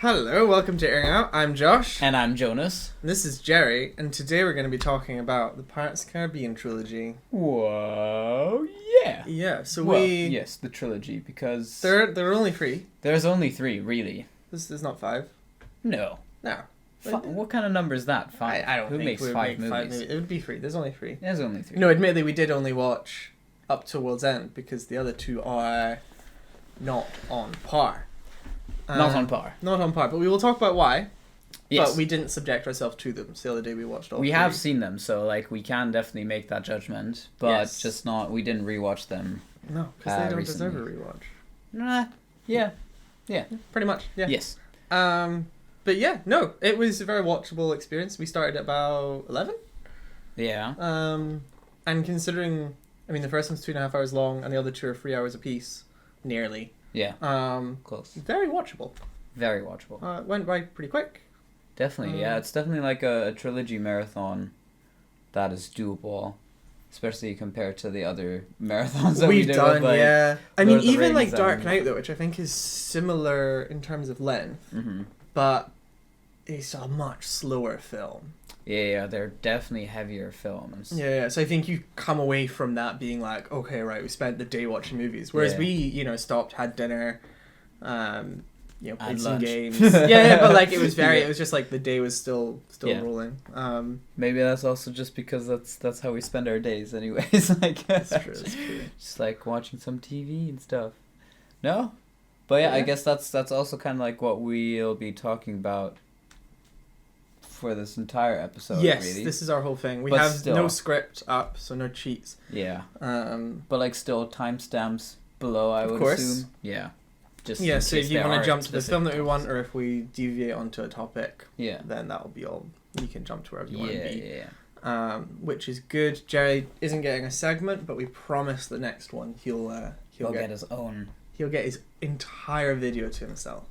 Hello, welcome to Airing Out. I'm Josh. And I'm Jonas. And this is Jerry, and today we're going to be talking about the Pirates of the Caribbean trilogy. Whoa, yeah. Yeah, so Yes, the trilogy, because... There are only three. There's only three, really. This is not five. No. No. What kind of number is that? Five? I don't Who think makes we would five make movies? It would be three. There's only three. There's only three. No, admittedly, we did only watch up to World's End, because the other two are not on par. Not on par. Not on par, but we will talk about why. Yes. But we didn't subject ourselves to them. So the other day we watched all We three. have seen them, so we can definitely make that judgment, but Yes. just not. We didn't rewatch them. No, because they don't recently. deserve a rewatch. Nah. Yeah. Pretty much, yeah. Yes. But yeah, no, it was a very watchable experience. We started at about 11. Yeah. And considering, the first one's 2.5 hours long and the other two are 3 hours apiece, nearly. Yeah. Close. Very watchable. Very watchable. It went by pretty quick. Definitely, yeah. It's definitely like a trilogy marathon that is doable, especially compared to the other marathons that We've we do. done, yeah. Lord of the Even Rings Dark and- Knight, though, which I think is similar in terms of length, Mm-hmm. but it's a much slower film. Yeah, they're definitely heavier films. Yeah, so I think you come away from that being like, okay, right, we spent the day watching movies. Whereas Yeah. we, stopped, had dinner, played Had some lunch. games. yeah, but it was Yeah. it was just the day was still Yeah. rolling. Maybe that's also just because that's how we spend our days, anyways. That's true. Just watching some TV and stuff. No, but yeah, I Yeah. guess that's also kind of what we'll be talking about for this entire episode. Yes, really. this is our whole thing. We But have still. no script up, so no cheats. Yeah. Um, But still timestamps below, I Of would course. assume. Yeah. Just yeah, in so case if you there want are to jump to the film that we specific want, topics. or if we deviate onto a topic, Yeah. then that'll be all. You can jump to wherever you want to Yeah, be. yeah. Which is good. Jerry isn't getting a segment, but we promise the next one he'll He'll get his own. he'll get his entire video to himself.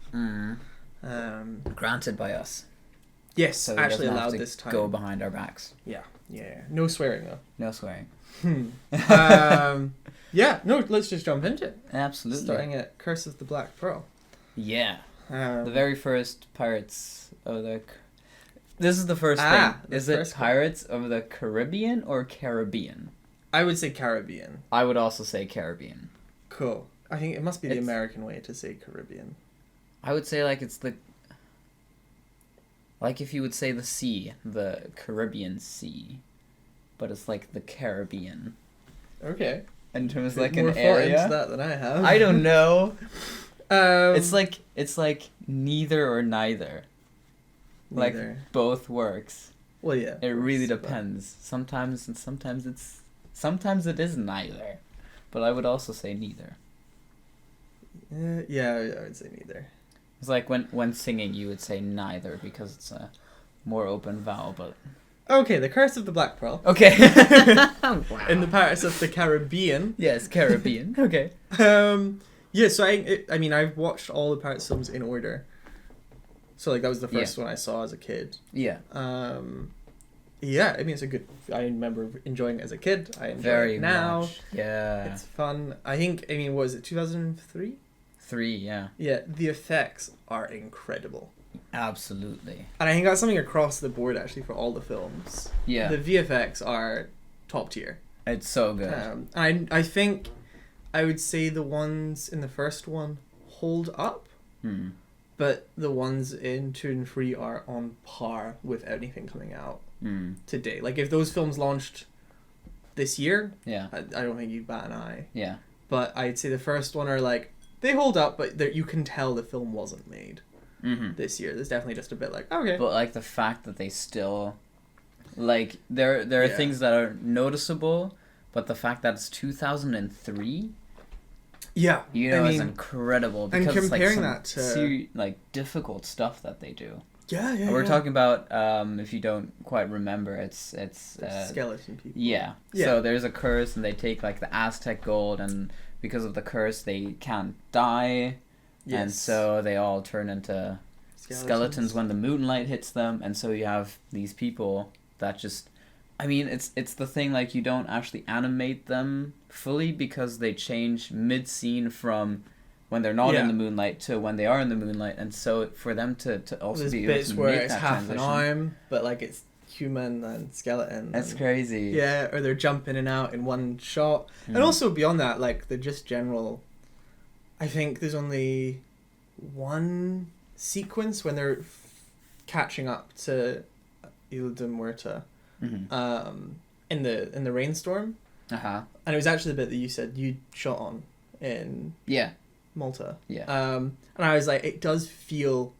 Granted by us. Yes, So he actually doesn't have allowed to this time. go behind our backs. Yeah. No swearing though. No swearing. Yeah. No, let's just jump into it. Absolutely. Starting at Curse of the Black Pearl. Yeah. Um, The very first Pirates of the... This is the first thing. the Is it first one. Pirates of the Caribbean or Caribbean? I would say Caribbean. I would also say Caribbean. Cool. I think it must be the It's- American way to say Caribbean. I would say it's the... if you would say the sea, the Caribbean Sea. But it's the Caribbean. Okay. In terms More an thought into area. that than I have. I don't know. It's It's neither or neither. neither. Both works. Well, yeah. It really but- depends. Sometimes it is neither. But I would also say neither. Yeah, I would say neither. It's when singing you would say neither because it's a more open vowel, but Okay, the Curse of the Black Pearl. okay. In the Pirates of the Caribbean. Yes, Caribbean. Okay. Yeah, so I've watched all the Pirates films in order. So that was the first one I saw as a kid. Yeah. Yeah, it's a good. I remember enjoying it as a kid. I enjoy Very it now. much. Yeah. It's fun. I think. Was it 2003? 3, yeah. Yeah, the effects are incredible, Absolutely. and I think that's something across the board actually for all the films. Yeah. The VFX are top tier. It's so good. I think I would say the ones in the first one hold up, but the ones in 2 and 3 are on par with anything coming out today. If those films launched this year, Yeah. I don't think you'd bat an eye. Yeah. But I'd say the first one are they hold up, but you can tell the film wasn't made this year. There's definitely just a bit okay. But the fact that they still there are Yeah. things that are noticeable, but the fact that it's 2003, yeah, is incredible and because comparing it's that some to difficult stuff that they do. yeah. And we're talking about if you don't quite remember, it's skeleton people. yeah. Yeah. So there's a curse, and they take the Aztec gold, and because of the curse, they can't die, and so they all turn into skeletons when the moonlight hits them, and so you have these people that just... it's the thing, you don't actually animate them fully because they change mid-scene from when they're not in the moonlight to when they are in the moonlight, and so for them to also there's be able bits to where make it's that half transition. an arm, but like it's human and skeleton. That's and, crazy. Yeah, or they're jumping in and out in one shot, and also beyond that, like the just general. I think there's only one sequence when they're catching up to Isla de Muerta, in the rainstorm. And it was actually the bit that you said you shot on in Malta. And I was like, it does feel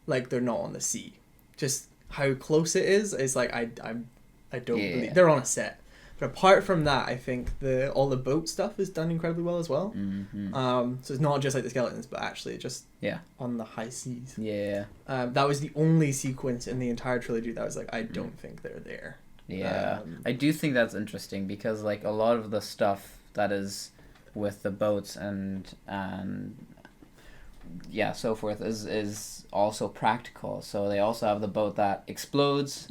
like they're not on the sea. Just how close it is like I don't believe they're on a set. But apart from that, I think all the boat stuff is done incredibly well as well. So it's not just like the skeletons, but actually just on the high seas. That was the only sequence in the entire trilogy that was like, I don't think they're there. I do think that's interesting because like a lot of the stuff that is with the boats and so forth is also practical. So they also have the boat that explodes.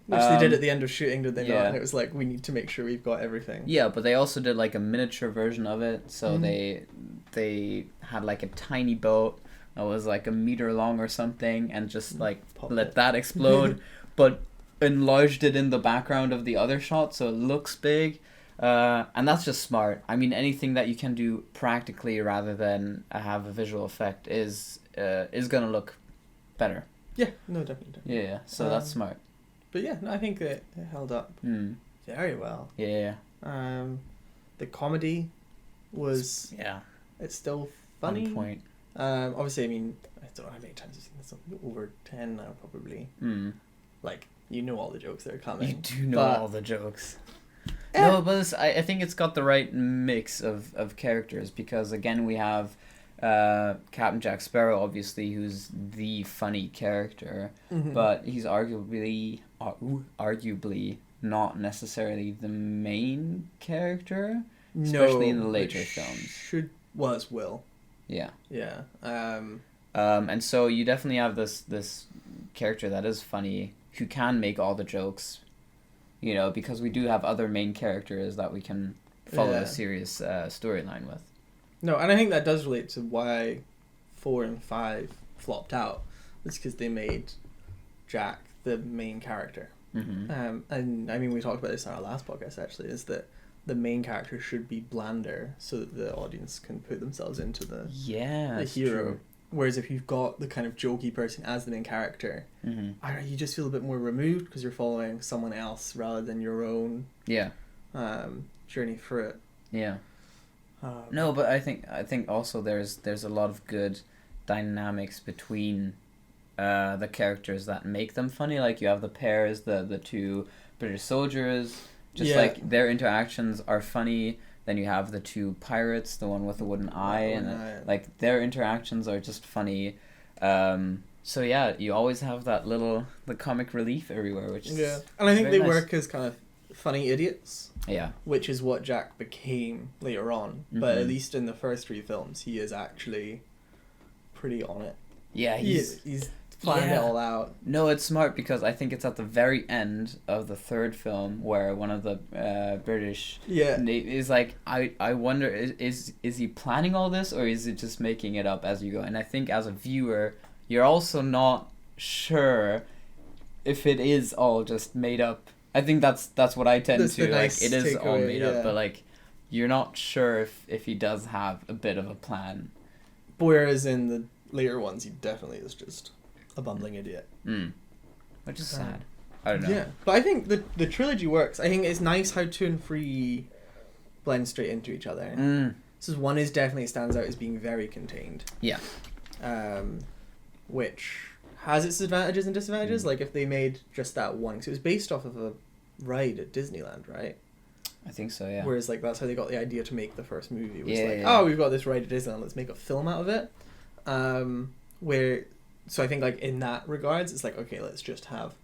Which they did at the end of shooting, did they not? And it was like, we need to make sure we've got everything. But they also did like a miniature version of it. So they had like a tiny boat that was like a meter long or something, and just like let that explode, but enlarged it in the background of the other shot so it looks big. And that's just smart. I mean, anything that you can do practically rather than have a visual effect is gonna look better. Definitely. So that's smart. But I think it held up very well. The comedy was it's still funny. On point. Obviously, I mean, I don't know how many times you've seen this. Over 10 now, probably. Like, you know all the jokes that are coming. You do know all the jokes. No, but I think it's got the right mix of characters, because again we have Captain Jack Sparrow, obviously, who's the funny character, but he's arguably not necessarily the main character, especially in the later films. Was Will. And so you definitely have this character that is funny, who can make all the jokes, because we do have other main characters that we can follow a serious storyline with. No, and I think that does relate to why 4 and 5 flopped out. It's because they made Jack the main character. And I mean, we talked about this in our last podcast, actually, is that the main character should be blander so that the audience can put themselves into the hero. True. Whereas if you've got the kind of jokey person as the main character, I don't know, you just feel a bit more removed because you're following someone else rather than your own journey through it. No, but I think also there's a lot of good dynamics between the characters that make them funny. Like you have the pairs, the two British soldiers, like their interactions are funny. Then you have the two pirates, the one with the wooden eye, and like their interactions are just funny. So you always have that the comic relief everywhere, which is and I think they nice. work as kind of funny idiots. Yeah. Which is what Jack became later on. But at least in the first 3 films, he is actually pretty on it. Yeah, he's planned it all out. No, it's smart because I think it's at the very end of the 3rd film where one of the British is like, I wonder, is he planning all this or is it just making it up as you go? And I think as a viewer, you're also not sure if it is all just made up. I think that's what I tend to like. It is all made up, but like you're not sure if he does have a bit of a plan. Whereas in the later ones, he definitely is just a bumbling idiot. Which is sad. I don't know. Yeah, but I think the trilogy works. I think it's nice how 2 and 3 blend straight into each other. So 1 is definitely stands out as being very contained. Yeah. Which has its advantages and disadvantages. Like if they made just that one, because it was based off of a ride at Disneyland, right? I think so, yeah. Whereas like that's how they got the idea to make the first movie. Was we've got this ride at Disneyland, let's make a film out of it. So I think like in that regards, it's like, okay, let's just have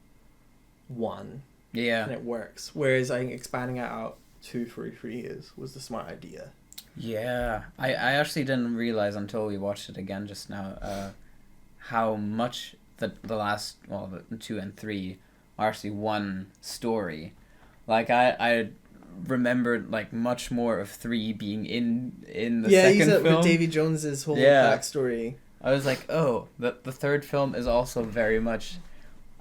one. Yeah. And it works. Whereas I think expanding it out 2, 3, 3 was the smart idea. Yeah. I actually didn't realize until we watched it again just now how much the last, the 2 and 3 are actually one story. Like I remembered like much more of 3 being in the yeah, second he's film. with Davy Jones's whole backstory. I was like, oh, the third film is also very much.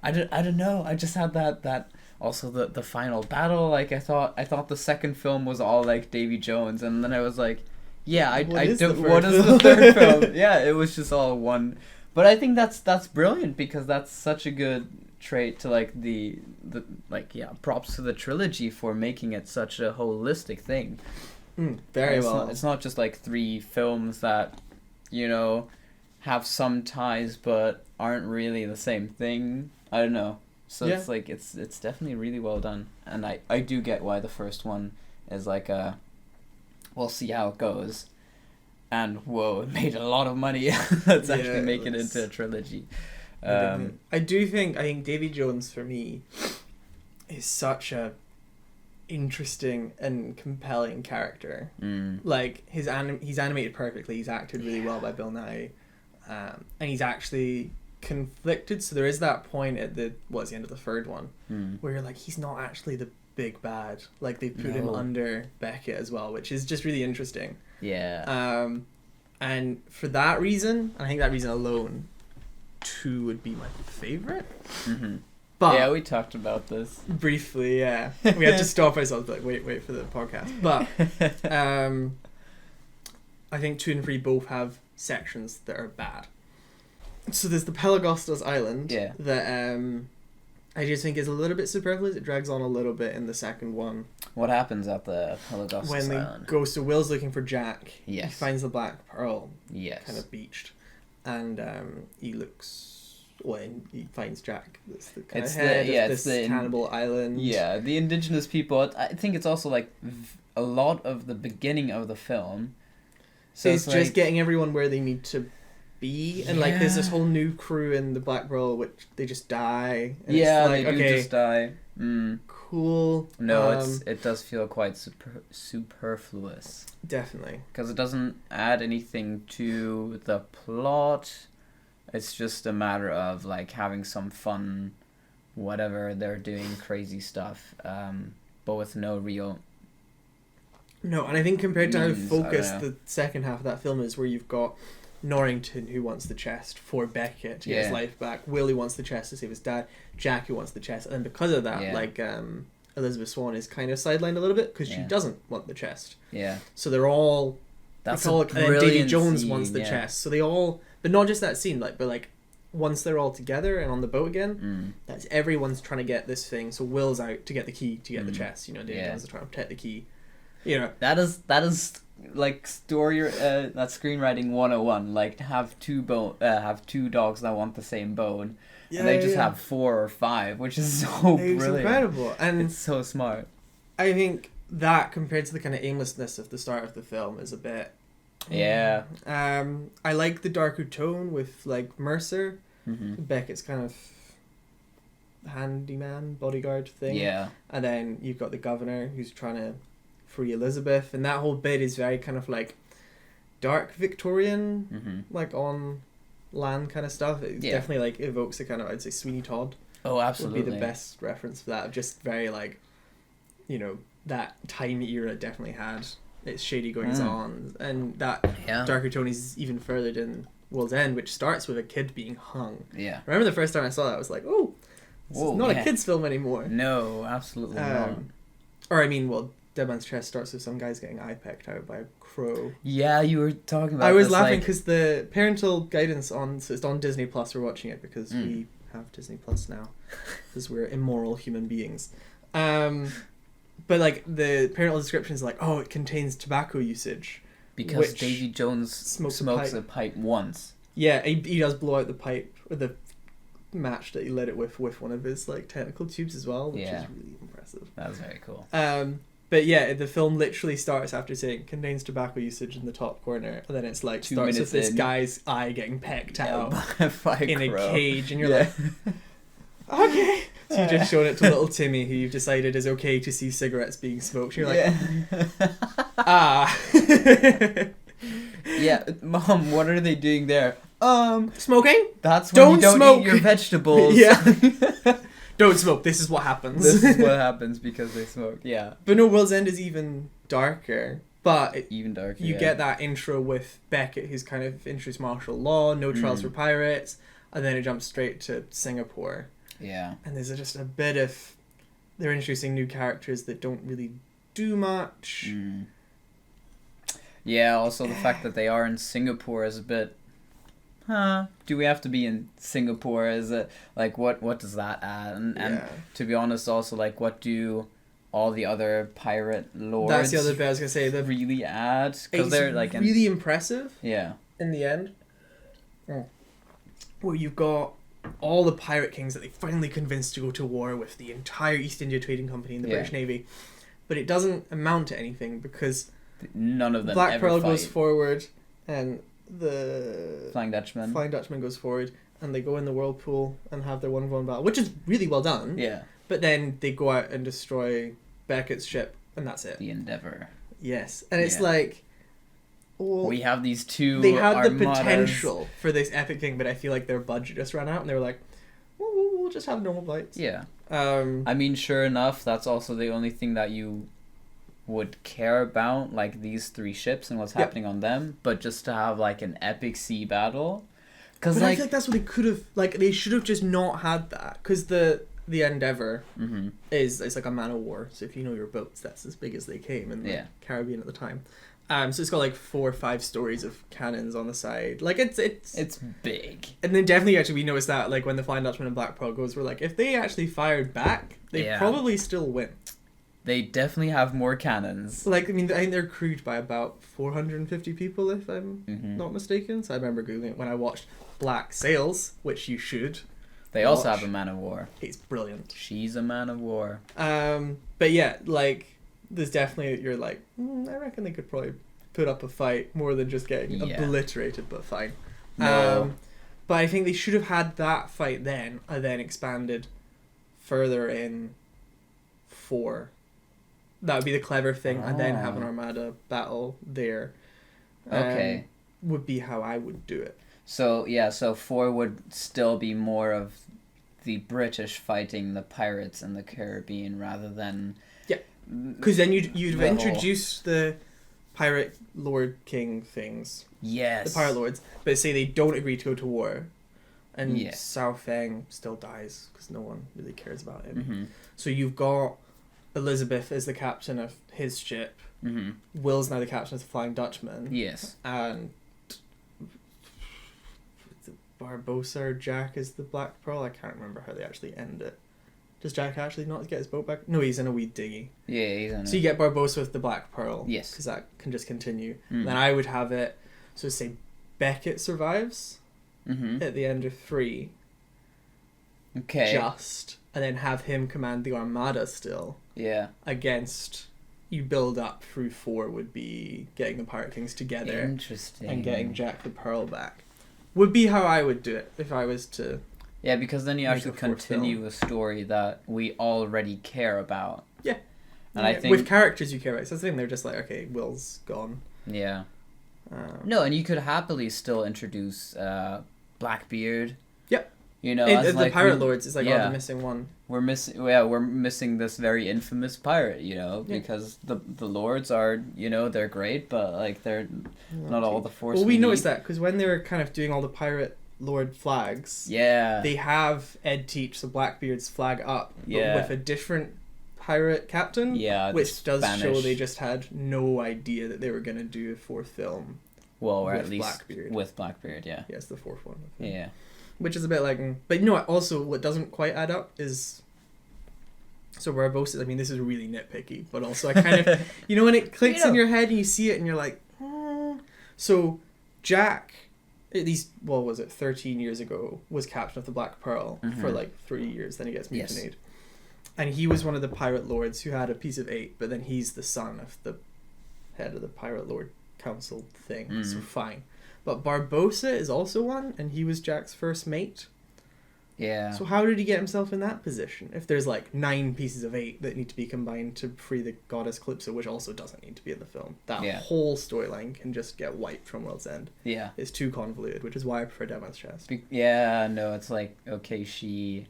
I don't know. I just had that also the final battle. Like I thought the second film was all like Davy Jones, and then I was like, yeah, what is the third film? Yeah, it was just all one. But I think that's brilliant because that's such a good trait to like the props to the trilogy for making it such a holistic thing. Very well. It's not just like 3 films that, you know, have some ties but aren't really the same thing. I don't know. So it's like it's definitely really well done, and I do get why the first one is like we'll see how it goes. And whoa, it made a lot of money. Let's actually make it into a trilogy. I think Davy Jones for me is such a interesting and compelling character. Like he's animated perfectly. He's acted really well by Bill Nighy, and he's actually conflicted. So there is that point at the end of the third one where you're like, he's not actually the big bad. Like they put him under Beckett as well, which is just really interesting. Yeah. And for that reason, I think that reason alone, 2 would be my favorite. But yeah, we talked about this briefly. Yeah, we had to stop ourselves. Like, wait for the podcast. But I think 2 and 3 both have sections that are bad. So there's the Pelagostos Island. Yeah. That I just think is a little bit superfluous. It drags on a little bit in the second one. What happens at the Pelagostos Island? When goes to Will's looking for Jack. Yes. He finds the Black Pearl. Yes. Kind of beached, and he looks. When he finds Jack, that's the kind of head of this cannibal island. Yeah, the indigenous people. I think it's also like a lot of the beginning of the film. So it's just like, getting everyone where they need to be, and like there's this whole new crew in the Black Pearl, which they just die. And yeah, it's like, they do just die. Cool. No, it does feel quite superfluous. Definitely. Because it doesn't add anything to the plot. It's just a matter of like having some fun, whatever they're doing, crazy stuff, but with no real. No, and I think compared to how focused the second half of that film is, where you've got Norrington who wants the chest for Beckett to get his life back, Willie wants the chest to save his dad, Jack who wants the chest, and because of that, like Elizabeth Swann is kind of sidelined a little bit because she doesn't want the chest. Yeah. So they're all. That's and then Davy Jones wants the chest, so they all. But not just that scene, like, but like, once they're all together and on the boat again, that's everyone's trying to get this thing. So Will's out to get the key to get the chest. You know, Davy Jones is trying to protect the key. You know, that is like story that screenwriting 101. Like have two dogs that want the same bone, and they just have 4 or 5, which is so brilliant. It's incredible, and it's so smart. I think that compared to the kind of aimlessness of the start of the film is a bit. Yeah. I like the darker tone with like Mercer. Beckett's kind of handyman bodyguard thing. Yeah. And then you've got the governor who's trying to free Elizabeth, and that whole bit is very kind of like dark Victorian, like on land kind of stuff. It definitely like evokes a kind of, I'd say, Sweeney Todd. Oh, absolutely. Would be the best reference for that. Just very like, you know, that time era definitely had its shady goings on, and that darker tone is even further than World's End, which starts with a kid being hung. Yeah. I remember the first time I saw that, I was like, oh, this is not a kid's film anymore. No, absolutely not. Or I mean, well, Dead Man's Chest starts with some guys getting eye pecked out by a crow. Yeah, you were talking about. I was laughing because the parental guidance so it's on Disney Plus. We're watching it because we have Disney Plus now, because we're immoral human beings. But like the parental description is like, oh, it contains tobacco usage. Because Davy Jones smokes a pipe once. Yeah, he does blow out the pipe, or the match that he lit it with one of his like technical tubes as well, which is really impressive. That was very cool. But yeah, the film literally starts after saying contains tobacco usage in the top corner, and then it's like starts with this guy's eye getting pecked out in a cage, and you're like, okay. So you just showed it to little Timmy, who you've decided is okay to see cigarettes being smoked. You're like, yeah, Mom, what are they doing there? Smoking? That's when you don't eat your vegetables. Yeah. Don't smoke. This is what happens. This is what happens because they smoke. Yeah. But no, World's End is even darker. But even darker. You get that intro with Beckett, who's kind of introduced martial law, no trials for pirates, and then it jumps straight to Singapore. Yeah. And there's just a bit of... They're introducing new characters that don't really do much. Yeah, also the fact that they are in Singapore is a bit... do we have to be in Singapore? Is it like what does that add? And to be honest, also like what do all the other pirate lords? That's the other bit I was gonna say. The really add because they're like really impressive. Yeah. In the end, where you've got all the pirate kings that they finally convinced to go to war with the entire East India Trading Company and the British Navy, but it doesn't amount to anything because none of them. Black ever Pearl fight. goes forward and the Flying Dutchman goes forward and they go in the whirlpool and have their 1v1 battle, which is really well done. Yeah. But then they go out and destroy Beckett's ship and that's it. The Endeavour. Yes. And it's like... Well, we have these two They had armadas. the potential for this epic thing, but I feel like their budget just ran out and they were like, we'll just have normal fights. Yeah. I mean, sure enough, that's also the only thing that you would care about, like these three ships and what's happening on them, but just to have like an epic sea battle, because I feel like that's what they could have, like they should have just not had that, because the Endeavour is like a man of war, so if you know your boats, that's as big as they came in the Caribbean at the time. So it's got like 4 or 5 stories of cannons on the side. Like it's big. And then definitely actually we noticed that like when the Flying Dutchman and Black Pearl goes, we're like, if they actually fired back, they'd probably still win. They definitely have more cannons. Like, I mean, I think they're crewed by about 450 people, if I'm not mistaken. So I remember Googling it when I watched Black Sails, which you should. They also have a man of war. It's brilliant. She's a man of war. But yeah, like, there's definitely, you're like, I reckon they could probably put up a fight more than just getting obliterated, but fine. No. But I think they should have had that fight then, and then expanded further in 4. That would be the clever thing, and then have an Armada battle there. Okay. Would be how I would do it. So, yeah, so 4 would still be more of the British fighting the pirates in the Caribbean rather than... Yeah, because then you'd introduce the pirate lord king things. Yes. The pirate lords, but say they don't agree to go to war. And Sao Feng still dies, because no one really cares about him. So you've got... Elizabeth is the captain of his ship. Will's now the captain of the Flying Dutchman. Yes. And Barbossa or Jack is the Black Pearl. I can't remember how they actually end it. Does Jack actually not get his boat back? No, he's in a wee diggy. Yeah, he's in it. So you get Barbossa with the Black Pearl. Yes. Because that can just continue. Then I would have it, so say Beckett survives at the end of 3. Okay. And then have him command the Armada still. Yeah. Against, you build up through 4 would be getting the Pirate Kings together. Interesting. And getting Jack the Pearl back. Would be how I would do it if I was to... Yeah, because then you actually continue a story that we already care about. Yeah. And I think... With characters you care about. So that's the thing, they're just like, okay, Will's gone. Yeah. No, and you could happily still introduce Blackbeard. Yep. You know, the like Pirate Lords is like, the missing one. We're missing this very infamous pirate, you know, because the lords are, you know, they're great, but like they're not all the force. Well, we noticed that because when they were kind of doing all the pirate lord flags, they have Ed teach the Blackbeard's flag up, but with a different pirate captain, which does show they just had no idea that they were going to do a 4th film. Well, or at least with Blackbeard, yeah, it's the 4th one. Yeah. Which is a bit like... But you know what, also, what doesn't quite add up is... So Barbossa, I mean, this is really nitpicky, but also I kind of... You know when it clicks in your head and you see it and you're like... So Jack, at least, what was it, 13 years ago, was captain of the Black Pearl for like 3 years, then he gets mutinied. And he was one of the pirate lords who had a piece of 8, but then he's the son of the head of the pirate lord council thing, so fine. But Barbossa is also one, and he was Jack's first mate. Yeah. So how did he get himself in that position? If there's like 9 pieces of 8 that need to be combined to free the goddess Calypso, which also doesn't need to be in the film. That whole storyline can just get wiped from World's End. Yeah. It's too convoluted, which is why I prefer Demon's Chest. No, it's like, okay, she...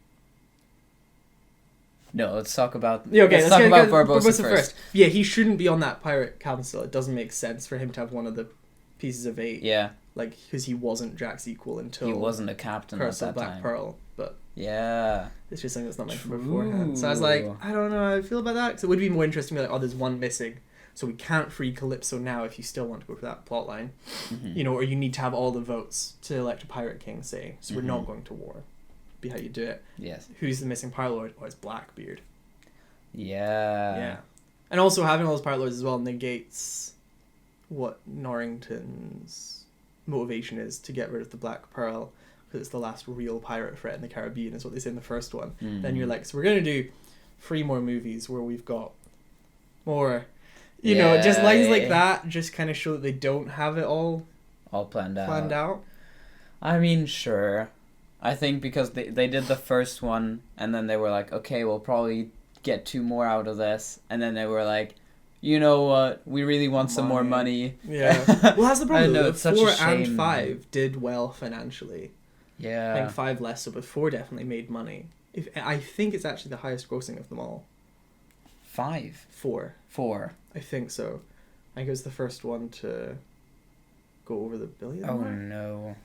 No, let's talk about. Yeah, okay, let's talk about Barbossa first. Yeah, he shouldn't be on that pirate council. It doesn't make sense for him to have one of the pieces of 8. Yeah. Like, because he wasn't Jack's equal until he wasn't a captain at that Black time. Pearl, but yeah, it's just something that's not mentioned beforehand. So I was like, I don't know how I feel about that, because it would be more interesting to be like, oh, there's one missing, so we can't free Calypso now if you still want to go for that plot line. You know, or you need to have all the votes to elect a pirate king, say, so we're not going to war. Be how you do it. Yes. Who's the missing pirate lord? Oh, it's Blackbeard. Yeah. And also having all those pirate lords as well negates what Norrington's motivation is to get rid of the Black Pearl, because it's the last real pirate threat in the Caribbean, is what they say in the first one. Then you're like, so we're going to do 3 more movies where we've got more, you know, just lines like that just kind of show that they don't have it all planned out. I mean, sure. I think because they did the first one, and then they were like, okay, we'll probably get 2 more out of this, and then they were like, you know what, we really want some more money. Yeah. Well, that's the problem. Know, 4 and 5 did well financially. Yeah. I think 5 less so, but 4 definitely made money. I think it's actually the highest grossing of them all. 5? 4. 4. I think so. I think it was the first one to go over the billion. Oh no.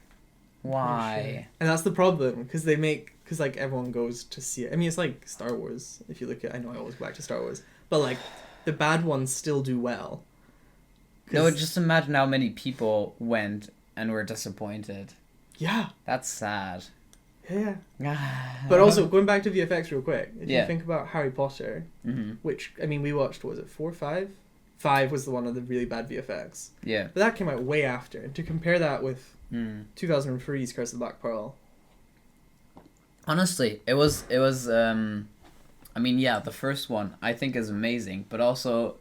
Why? Sure. And that's the problem, because like everyone goes to see it. I mean, it's like Star Wars. If you look at, I know I always go back to Star Wars, but like the bad ones still do well. No, just imagine how many people went and were disappointed. Yeah. That's sad. Yeah. But also, going back to VFX real quick, if you think about Harry Potter, which, I mean, we watched, what was it, 4 or 5? 5 was the one of the really bad VFX. Yeah. But that came out way after. And to compare that with 2003's Curse of the Black Pearl. Honestly, it was I mean, yeah, the first one I think is amazing, but also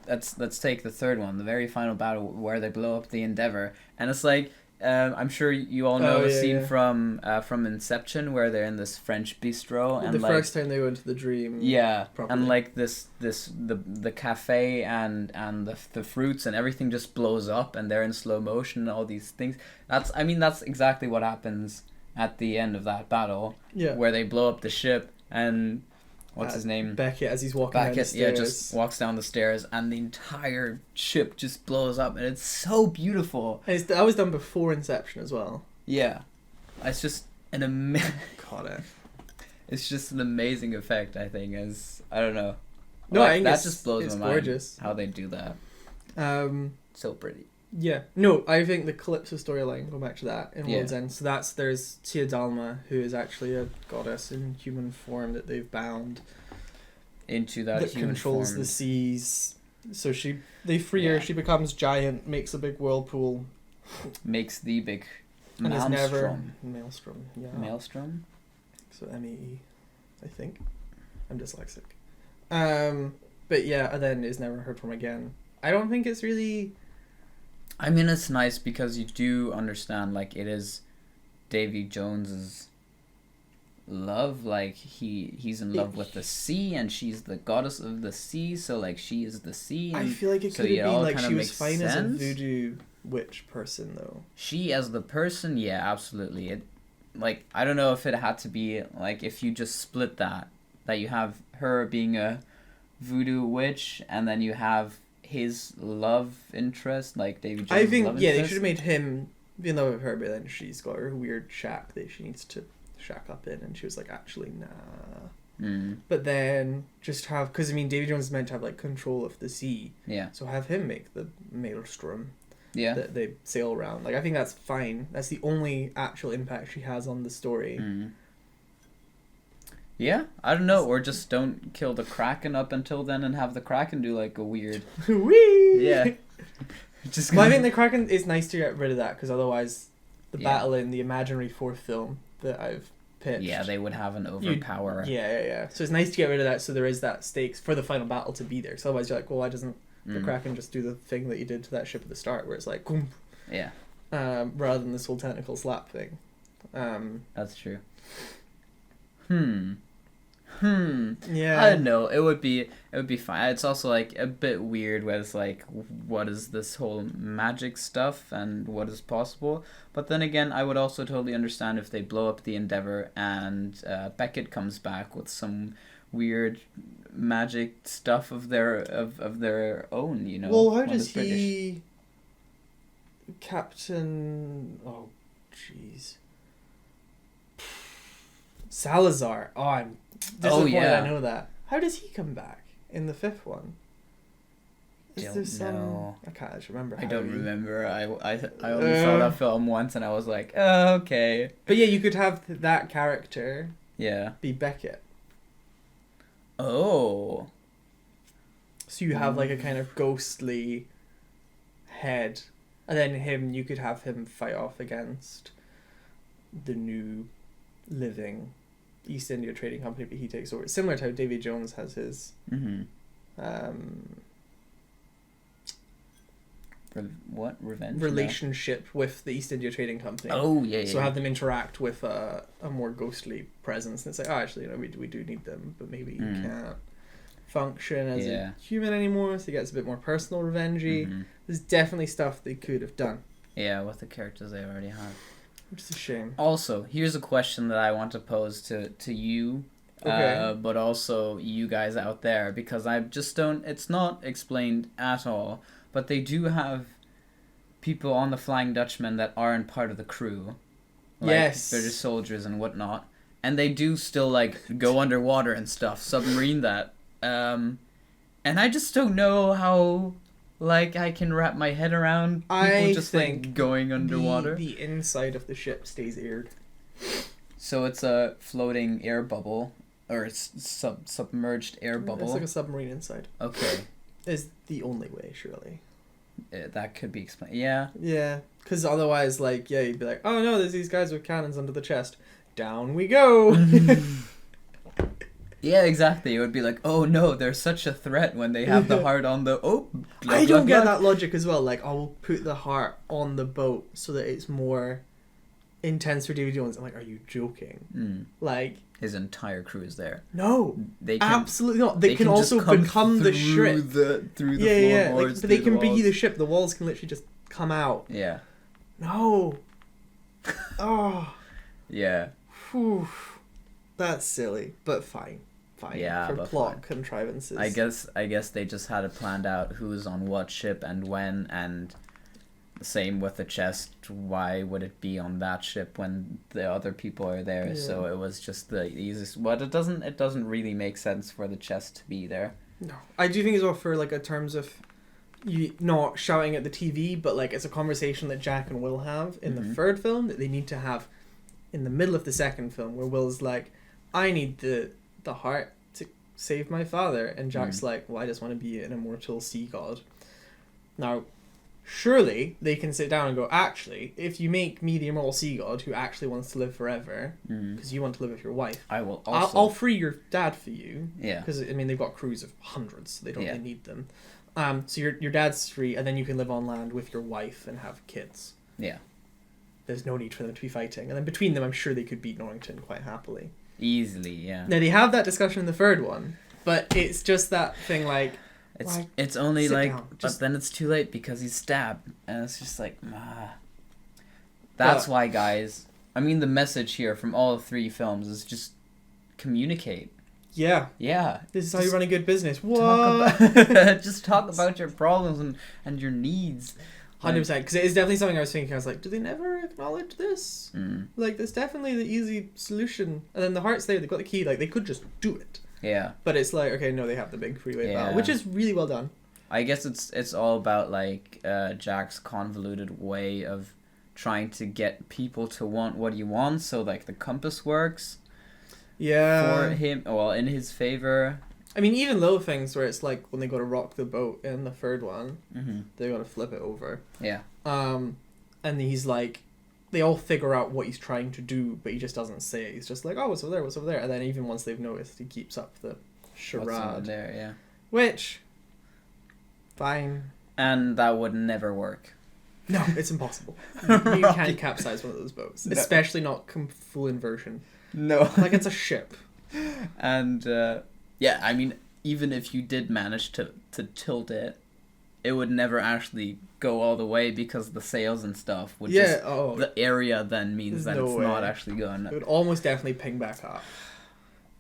let's take the third one, the very final battle where they blow up the Endeavor, and it's like I'm sure you all know the scene from Inception where they're in this French bistro and the like, first time they go into the dream. Yeah, properly. And like the cafe and the fruits and everything just blows up and they're in slow motion and all these things. That's exactly what happens at the end of that battle. Yeah. Where they blow up the ship and what's his name? Beckett, as he's walking down the stairs. Yeah, just walks down the stairs and the entire ship just blows up and it's so beautiful. And that was done before Inception as well. Yeah. It's just an Got it. It's just an amazing effect, I think, I don't know. No, like, I think that just blows my gorgeous. Mind how they do that. So pretty. Yeah. No, I think the Calypso storyline, go back to that, in World's End. So there's Tia Dalma, who is actually a goddess in human form that they've bound. Into that human controls form. The seas. So they free her, she becomes giant, makes a big whirlpool. Makes the big Maelstrom. And is never... Maelstrom, yeah. Maelstrom? So M-E-E, I think. I'm dyslexic. But yeah, and then is never heard from again. I don't think it's really... I mean, it's nice because you do understand, like, it is Davy Jones's love. Like, he's in love with the sea, and she's the goddess of the sea, so, like, she is the sea. I feel like it could have been, like, she was fine as a voodoo witch person, though. She as the person, yeah, absolutely. It, like, I don't know if it had to be, like, if you just split that you have her being a voodoo witch, and then you have his love interest, like Davy Jones' I think, love yeah, interest. they should have made him be in love with her, but then she's got her weird shack that she needs to shack up in, and she was like, actually, nah. But then just have, because, I mean, Davy Jones is meant to have, like, control of the sea. Yeah. So have him make the maelstrom. Yeah. That they sail around. Like, I think that's fine. That's the only actual impact she has on the story. Yeah, I don't know, or just don't kill the Kraken up until then and have the Kraken do like a weird... Whee! Yeah. Well, I think the Kraken is nice to get rid of that, because otherwise the battle in the imaginary 4th film that I've pitched... Yeah, they would have an overpower. Yeah. So it's nice to get rid of that, so there is that stakes for the final battle to be there. So otherwise you're like, well, why doesn't the Kraken just do the thing that you did to that ship at the start, where it's like, boom. Yeah. Rather than this whole technical slap thing. That's true. Yeah. I don't know. It would be fine. It's also like a bit weird where it's like, what is this whole magic stuff and what is possible? But then again, I would also totally understand if they blow up the Endeavor and Beckett comes back with some weird magic stuff of their own, you know. Well, how does he... Captain... Oh, jeez. Salazar. Oh, I'm disappointed I know that. How does he come back in the fifth one? Is there know. I can't actually remember. I don't remember. I only saw that film once and I was like, oh, okay. But yeah, you could have that character be Beckett. Oh. So you have like a kind of ghostly head. And then you could have him fight off against the new living East India Trading Company, but he takes over. Similar to how Davy Jones has his revenge relationship with the East India Trading Company. Oh yeah. So have them interact with a more ghostly presence, and it's like, oh, actually, we do need them, but maybe you can't function as a human anymore. So he gets a bit more personal revengey. There's definitely stuff they could have done. Yeah, with the characters they already have. Which is a shame. Also, here's a question that I want to pose to you, but also you guys out there, because I just don't... It's not explained at all, but they do have people on the Flying Dutchman that aren't part of the crew. Like British soldiers and whatnot. And they do still, like, go underwater and stuff, submarine that. And I just don't know how... Like, I can wrap my head around people just, like, going underwater. The inside of the ship stays aired. So it's a floating air bubble, or it's submerged air bubble. It's like a submarine inside. Okay. Is the only way, surely. That could be explained. Yeah. Yeah, because otherwise, like, you'd be like, oh no, there's these guys with cannons under the chest. Down we go! Yeah, exactly. It would be like, oh no, they're such a threat when they have the heart on the... Oh, I don't get that logic as well. Like, I'll put the heart on the boat so that it's more intense for Davy Jones. I'm like, are you joking? Like... His entire crew is there. No, they can, absolutely not. They can also become the ship. Through the floorboards, but they can be the ship. The walls can literally just come out. Yeah. No. Oh. Yeah. Whew. That's silly, but fine. Yeah, for but plot contrivances. I guess they just had it planned out who's on what ship and when, and the same with the chest. Why would it be on that ship when the other people are there? Yeah. So it was just the easiest. But it doesn't really make sense for the chest to be there. No, I do think as well for like in terms of you not shouting at the TV, but like it's a conversation that Jack and Will have in the third film that they need to have in the middle of the second film, where Will's like, I need the heart to save my father, and Jack's like, well, I just want to be an immortal sea god. Now, surely they can sit down and go, actually, if you make me the immortal sea god who actually wants to live forever, because you want to live with your wife, I will also... I'll free your dad for you. Yeah. Because, I mean, they've got crews of hundreds, so they don't really need them. So your dad's free, and then you can live on land with your wife and have kids. Yeah. There's no need for them to be fighting. And then between them, I'm sure they could beat Norrington quite happily. Easily, yeah. Now, they have that discussion in the third one, but it's just that thing like... It's only like... But then it's too late because he's stabbed. And it's just like, That's why, guys... I mean, the message here from all three films is just communicate. Yeah. Yeah. This is how you run a good business. What? Just talk about your problems and your needs. 100%, because it is definitely something I was thinking. I was like, do they never acknowledge this? Like, there's definitely the easy solution. And then the heart's there, they've got the key, like, they could just do it. Yeah. But it's like, okay, no, they have the big freeway battle, which is really well done. I guess it's all about, like, Jack's convoluted way of trying to get people to want what he wants, so, like, the compass works. Yeah. For him, well, in his favor. I mean, even little things where it's like when they go to rock the boat in the third one, they got to flip it over. Yeah. And he's like, they all figure out what he's trying to do, but he just doesn't say it. He's just like, oh, what's over there? What's over there? And then even once they've noticed, he keeps up the charade. What's over there? Yeah. Which, fine. And that would never work. No, it's impossible. You can't capsize one of those boats, especially not full inversion. No. Like it's a ship. And. Yeah, I mean, even if you did manage to tilt it, it would never actually go all the way because the sails and stuff would the area then means that it's not actually going. It would almost definitely ping back up.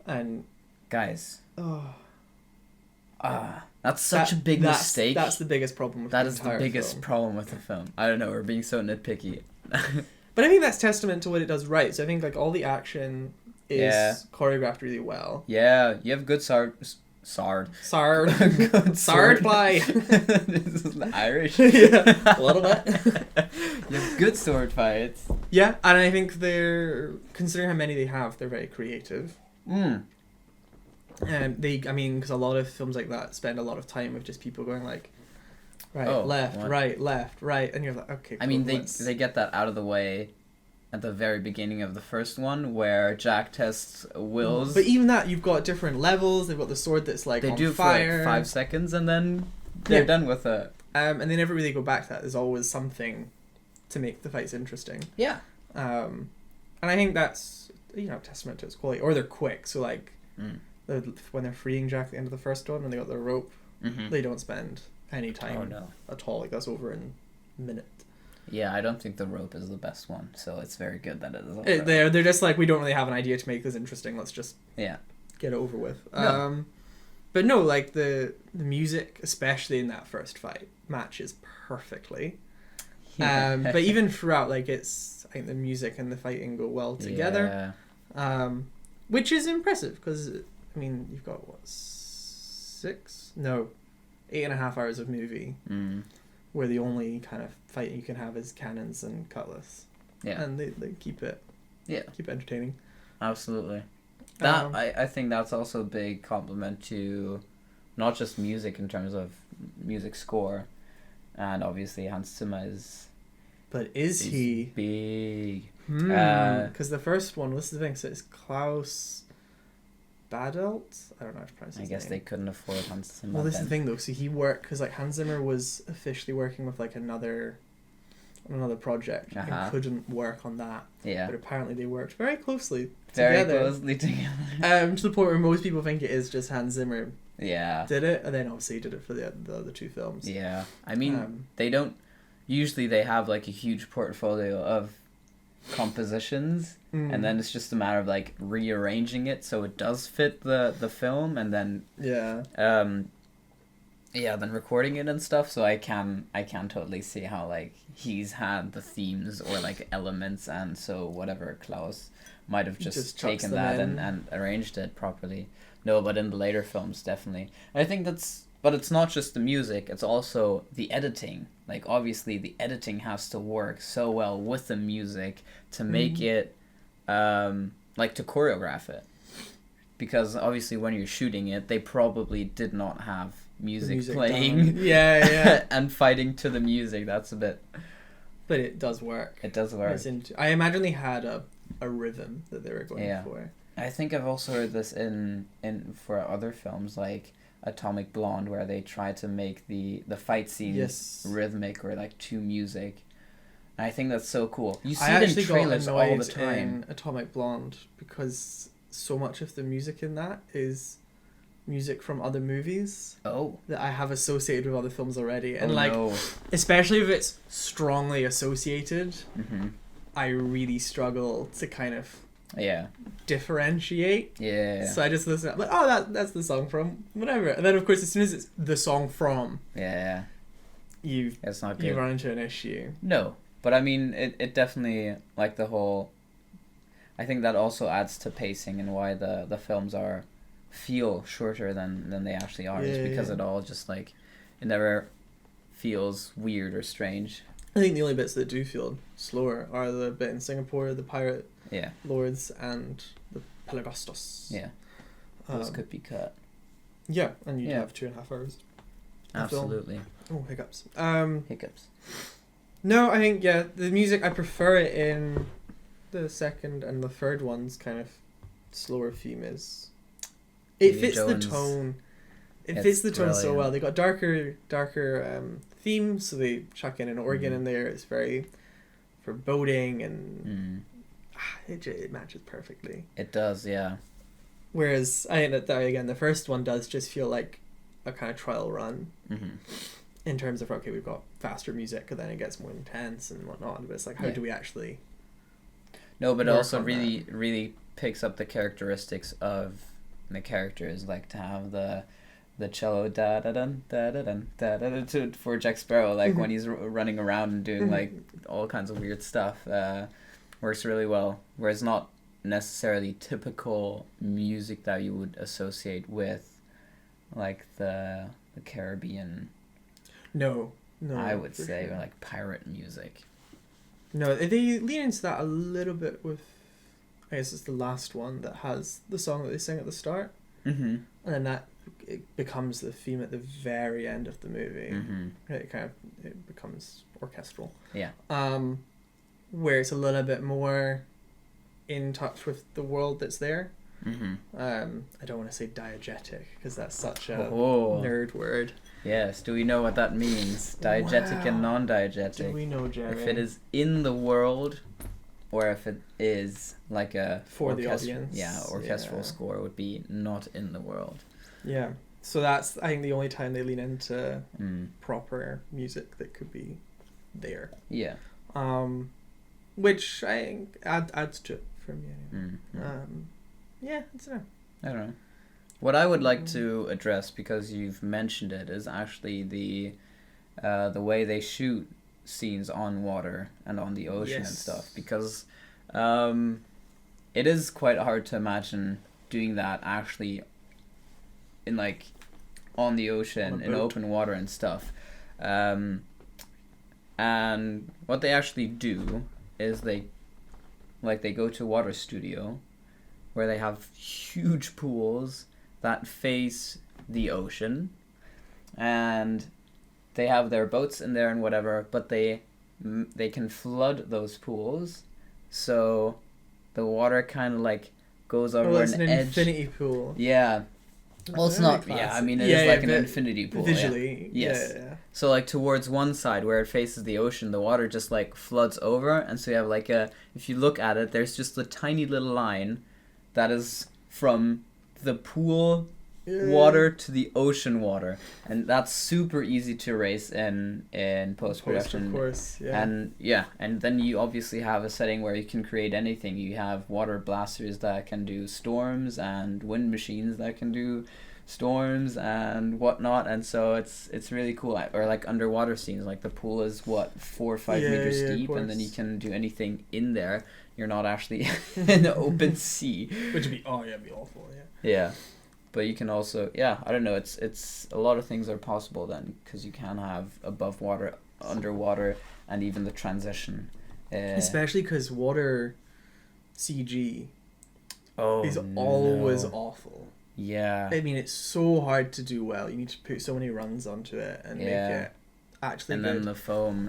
And guys, That's such a big mistake. That's the biggest problem with the entire film. That is the biggest problem with the film. I don't know, we're being so nitpicky. But I think that's testament to what it does right. So I think like all the action is choreographed really well. Yeah, you have good sword play. This is Irish. Yeah, a little bit. You have good sword fights. Yeah, and I think considering how many they have, they're very creative. And because a lot of films like that spend a lot of time with just people going like, left, right, and you're like, okay. Cool, they get that out of the way at the very beginning of the first one, where Jack tests wills. But even that, you've got different levels. They've got the sword that's like on fire. For like 5 seconds, and then they're done with it. And they never really go back to that. There's always something to make the fights interesting. Yeah. And I think that's testament to its quality. Or they're quick. So like, when they're freeing Jack at the end of the first one, and they got the rope, they don't spend any time at all. Like that's over in a minute. Yeah, I don't think the rope is the best one, so it's very good that it is. They're just like, we don't really have an idea to make this interesting. Let's just get it over with. No. But no, like the music, especially in that first fight, matches perfectly. Yeah. But even throughout, like I think the music and the fighting go well together. Yeah. Which is impressive because you've got 8.5 hours of movie. Where the only kind of fight you can have is cannons and cutlass. Yeah. And they keep it entertaining. Absolutely. I think that's also a big compliment to not just music in terms of music score, and obviously Hans Zimmer is... But is he? Big. Because the first one, what's the thing? So it's Klaus... Badelt? I don't know how to pronounce his name. I guess they couldn't afford Hans Zimmer. Well, this is the thing though. So he worked because like Hans Zimmer was officially working with like another project and couldn't work on that. Yeah. But apparently they worked very closely together. To the point where most people think it is just Hans Zimmer. Yeah. Did it, and then obviously did it for the other two films. Yeah. They don't. Usually they have like a huge portfolio of compositions, and then it's just a matter of like rearranging it so it does fit the film, and then then recording it and stuff. So I can totally see how like he's had the themes or like elements, and so whatever Klaus might have just taken that and arranged it properly. No, but in the later films, definitely. I think but it's not just the music, it's also the editing. Like, obviously, the editing has to work so well with the music to make it, to choreograph it. Because, obviously, when you're shooting it, they probably did not have music playing. Yeah. And fighting to the music, that's a bit... But it does work. It does work. I imagine they had a rhythm that they were going for. I think I've also heard this in for other films, like Atomic Blonde, where they try to make the fight scenes rhythmic or like to music. And I think that's so cool. You see it in trailers all the time. In Atomic Blonde because so much of the music in that is music from other movies. That I have associated with other films already, and especially if it's strongly associated, I really struggle to kind of differentiate. So I just listen. I'm like, that's the song from whatever. And then of course, as soon as it's the song from, it's not good. You run into an issue. No, but it definitely like the whole. I think that also adds to pacing and why the films feel shorter than they actually are. Is because it all just like it never feels weird or strange. I think the only bits that do feel slower are the bit in Singapore, the pirate lords, and the Pelagostos. Yeah. Those could be cut. Yeah, and you'd have 2.5 hours. Absolutely. Oh, hiccups. Hiccups. No, I think, the music, I prefer it in the second and the third one's kind of slower theme is... It fits the tone. It fits the tone so well. They got darker themes, so they chuck in an organ in there. It's very foreboding, and it matches perfectly. It does, yeah. Whereas I think that again, the first one does just feel like a kind of trial run in terms of we've got faster music, and then it gets more intense and whatnot. But it's like, how do we actually? No, but it also really picks up the characteristics of the characters like to have the cello da da da da da da da for Jack Sparrow, like when he's running around and doing like all kinds of weird stuff. Works really well. Whereas not necessarily typical music that you would associate with like the Caribbean. No, I would say sure. Like pirate music. No, they lean into that a little bit with, I guess it's the last one that has the song that they sing at the start, and then it becomes the theme at the very end of the movie. It becomes orchestral. Yeah. Where it's a little bit more in touch with the world that's there. I don't want to say diegetic because that's such a nerd word. Yes, do we know what that means? Diegetic and non-diegetic. Do we know, Jerry? If it is in the world, or if it is like a for the audience. Yeah, orchestral score would be not in the world. Yeah, so that's I think the only time they lean into proper music that could be there. Yeah. Which I think adds to it for me. Anyway. Yeah, I don't know. What I would like to address, because you've mentioned it, is actually the way they shoot scenes on water and on the ocean and stuff. Because it is quite hard to imagine doing that actually in like on the ocean, in open water and stuff. And what they actually do is they go to a water studio where they have huge pools that face the ocean, and they have their boats in there and whatever, but they can flood those pools, so the water kind of like goes over an edge. Infinity pool. Yeah. Well, it's not. Classic. Yeah, I mean, it is like an infinity pool. Visually, yes. Yeah. So like towards one side where it faces the ocean, the water just like floods over, and so you have like if you look at it, there's just a tiny little line that is from the pool water to the ocean water, and that's super easy to erase in post-production. Of course, yeah. And then you obviously have a setting where you can create anything. You have water blasters that can do storms and wind machines that can do storms and whatnot, and so it's really cool. Or like underwater scenes, like the pool is 4 or 5 meters deep, and then you can do anything in there. You're not actually in the open sea, which would be it'd be awful. Yeah, but you can also I don't know. It's a lot of things are possible then, because you can have above water, underwater, and even the transition. Especially because water CG is always awful. Yeah. I mean, it's so hard to do well. You need to put so many runs onto it and make it actually good. And then the foam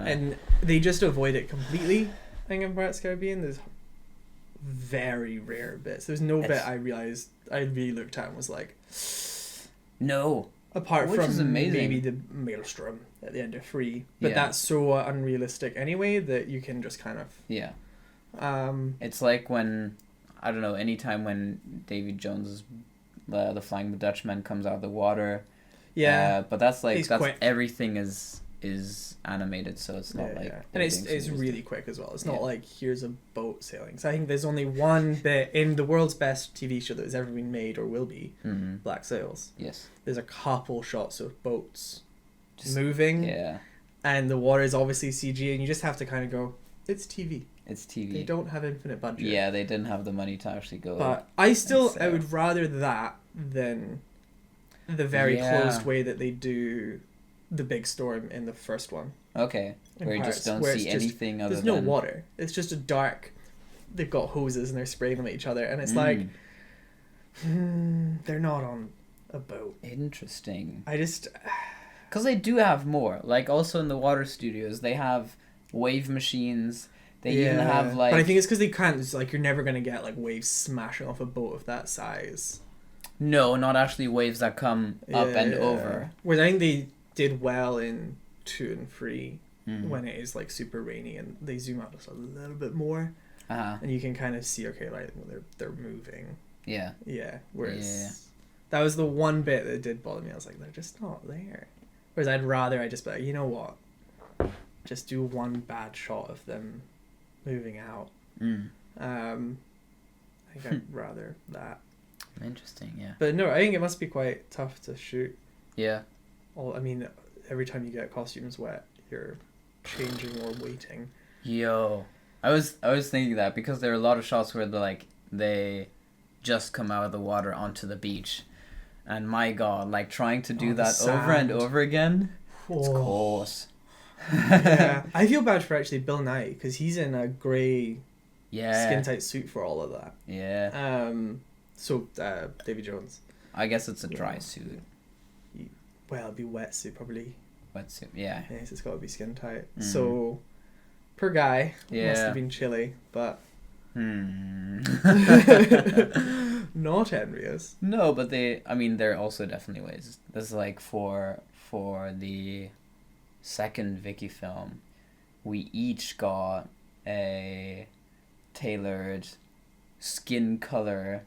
and they just avoid it completely. I think in Pirates of the Caribbean, there's very rare bits. There's no bit I realized I really looked at and was like, no. Apart from maybe the maelstrom at the end of 3, but that's so unrealistic anyway that you can just kind of it's like when, I don't know, anytime when Davy Jones's the Flying Dutchman comes out of the water, but that's like everything is animated, so it's not and it's really quick as well. It's not like here's a boat sailing. So I think there's only one bit in the world's best TV show that has ever been made or will be, Black Sails. Yes, there's a couple shots of boats just moving, and the water is obviously CG, and you just have to kind of go, it's TV. It's TV. They don't have infinite budget. Yeah, they didn't have the money to actually go. But I would rather that than the very closed way that they do the big storm in the first one. Okay, where you just don't see anything other than... There's no water. It's just a dark... They've got hoses and they're spraying them at each other, and it's like... they're not on a boat. Interesting. I just... Because they do have more. Like, also in the water studios, they have wave machines. They even have, like... But I think it's because they can't... It's like, you're never going to get, like, waves smashing off a boat of that size. No, not actually waves that come up and over. Whereas I think they did well in 2 and 3 when it is like super rainy and they zoom out just a little bit more, and you can kind of see they're moving. Whereas that was the one bit that did bother me. I was like, they're just not there. Whereas I just be like, you know what, just do one bad shot of them moving out. I think I'd rather that. Interesting, yeah. But no, I think it must be quite tough to shoot. Yeah. Every time you get costumes wet, you're changing or waiting. Yo, I was thinking that because there are a lot of shots where they just come out of the water onto the beach, and my God, like trying to do that over and over again, it's coarse. Yeah, I feel bad for actually Bill Nye because he's in a grey, skin tight suit for all of that. Yeah. So Davy Jones. I guess it's a dry suit. Well, it'd be wetsuit probably. Wetsuit, yeah. Yes, it's got to be skin tight. So, poor guy. Yeah. Must have been chilly, but. Not envious. No, but there are also definitely ways. This is like for the second Vicky film, we each got a tailored skin color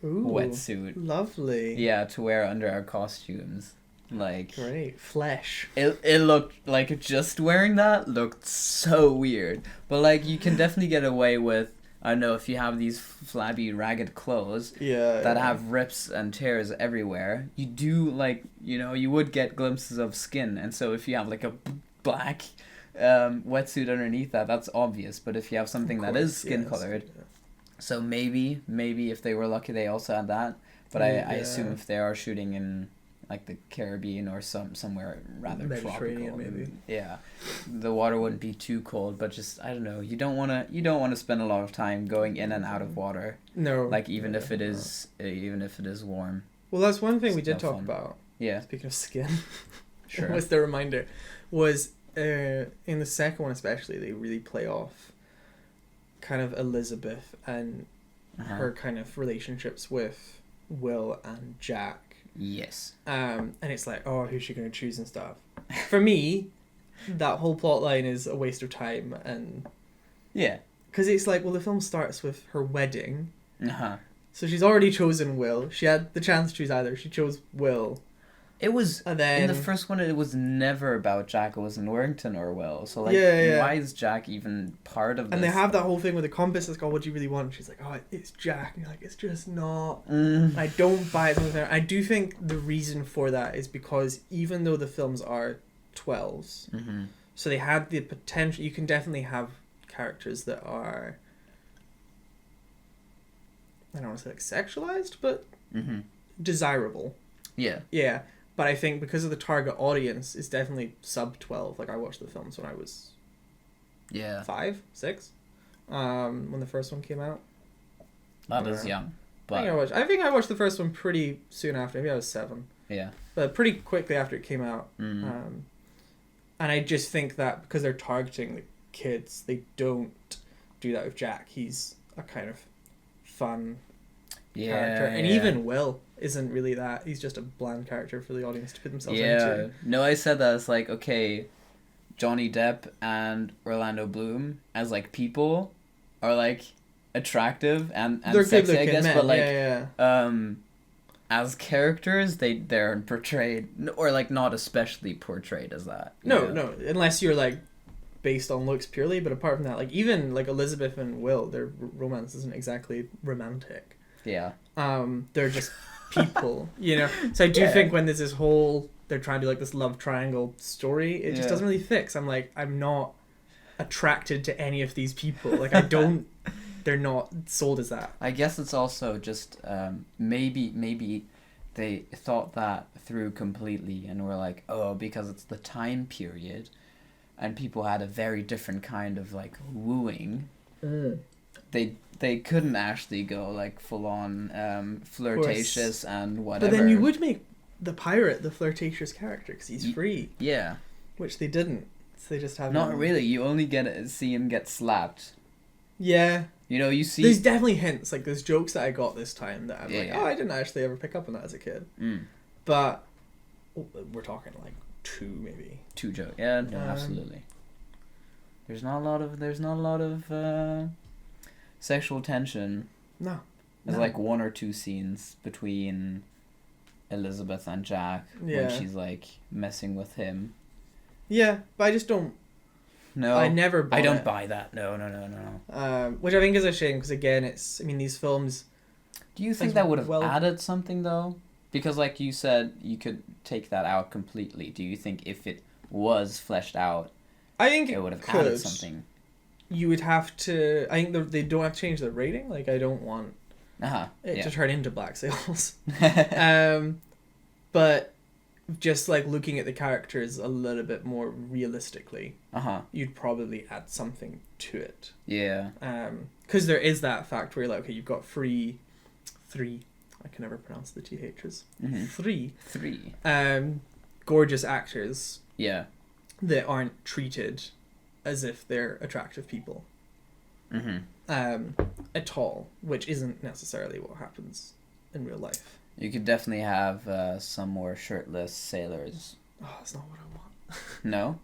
wetsuit. Lovely. Yeah, to wear under our costumes. Like great flesh. It looked like just wearing that looked so weird. But like you can definitely get away with, I don't know, if you have these flabby ragged clothes that have rips and tears everywhere, you do you would get glimpses of skin, and so if you have like a black wetsuit underneath that's obvious. But if you have something that is skin colored, so maybe if they were lucky they also had that. But I assume if they are shooting in like the Caribbean or somewhere rather tropical, maybe. Yeah, the water wouldn't be too cold, but just I don't know. You don't want to spend a lot of time going in and out of water. No. Like even if it is warm. Well, that's one thing we did talk about. Yeah. Speaking of skin, sure. Was the reminder was in the second one especially they really play off kind of Elizabeth and her kind of relationships with Will and Jack. Yes. And it's like, oh, who's she going to choose and stuff. For me, that whole plot line is a waste of time, and yeah, because it's like, well, the film starts with her wedding, so she's already chosen Will. She had the chance to choose either. She chose Will. It was, and then, in the first one, it was never about Jack. It was Norrington or Will. So, like, why is Jack even part of this? And they have that whole thing with the compass. It's called, what do you really want? And she's like, oh, it's Jack. And you're like, it's just not. I don't buy it. I do think the reason for that is because even though the films are 12s, so they had the potential. You can definitely have characters that are, I don't want to say like sexualized, but desirable. Yeah. Yeah. But I think because of the target audience, it's definitely sub-12. Like, I watched the films when I was 5, 6, when the first one came out. That is young. But I think I watched the first one pretty soon after. Maybe I was 7. Yeah. But pretty quickly after it came out. And I just think that because they're targeting the kids, they don't do that with Jack. He's a kind of fun character. And even Will isn't really that. He's just a bland character for the audience to put themselves into. No, I said that. It's like, okay, Johnny Depp and Orlando Bloom as like people are like attractive and sexy, I guess, men. But like as characters they're portrayed, or like not especially portrayed as that. No, unless you're like based on looks purely, but apart from that, like even like Elizabeth and Will, their romance isn't exactly romantic. Yeah. They're just people, So I do think when there's this whole, they're trying to do like this love triangle story, it just doesn't really fix. I'm like, I'm not attracted to any of these people. Like, they're not sold as that. I guess it's also just maybe they thought that through completely and were like, oh, because it's the time period and people had a very different kind of like wooing. They couldn't actually go like full on flirtatious and whatever. But then you would make the pirate the flirtatious character because he's free. Yeah. Which they didn't. So they just have not really. You only see him get slapped. Yeah. You see. There's definitely hints. Like there's jokes that I got this time that I'm oh, I didn't actually ever pick up on that as a kid. But we're talking like 2 maybe. 2 jokes. Yeah. No, absolutely. There's not a lot of sexual tension. No. There's like 1 or 2 scenes between Elizabeth and Jack when she's like messing with him. Yeah, but I just don't. No, I never. I don't buy that. No. Which I think is a shame because again, these films, Do you think that would have added something, though? Because, like you said, you could take that out completely. Do you think if it was fleshed out, I think it would have added something? You would have to... I think they don't have to change the rating. Like, I don't want it to turn into Black Sails. But just, like, looking at the characters a little bit more realistically, you'd probably add something to it. Yeah. Because there is that fact where you're like, okay, you've got three... I can never pronounce the THs. Three. Gorgeous actors. Yeah. That aren't treated as if they're attractive people. At all, which isn't necessarily what happens in real life. You could definitely have some more shirtless sailors. Oh, that's not what I want. No?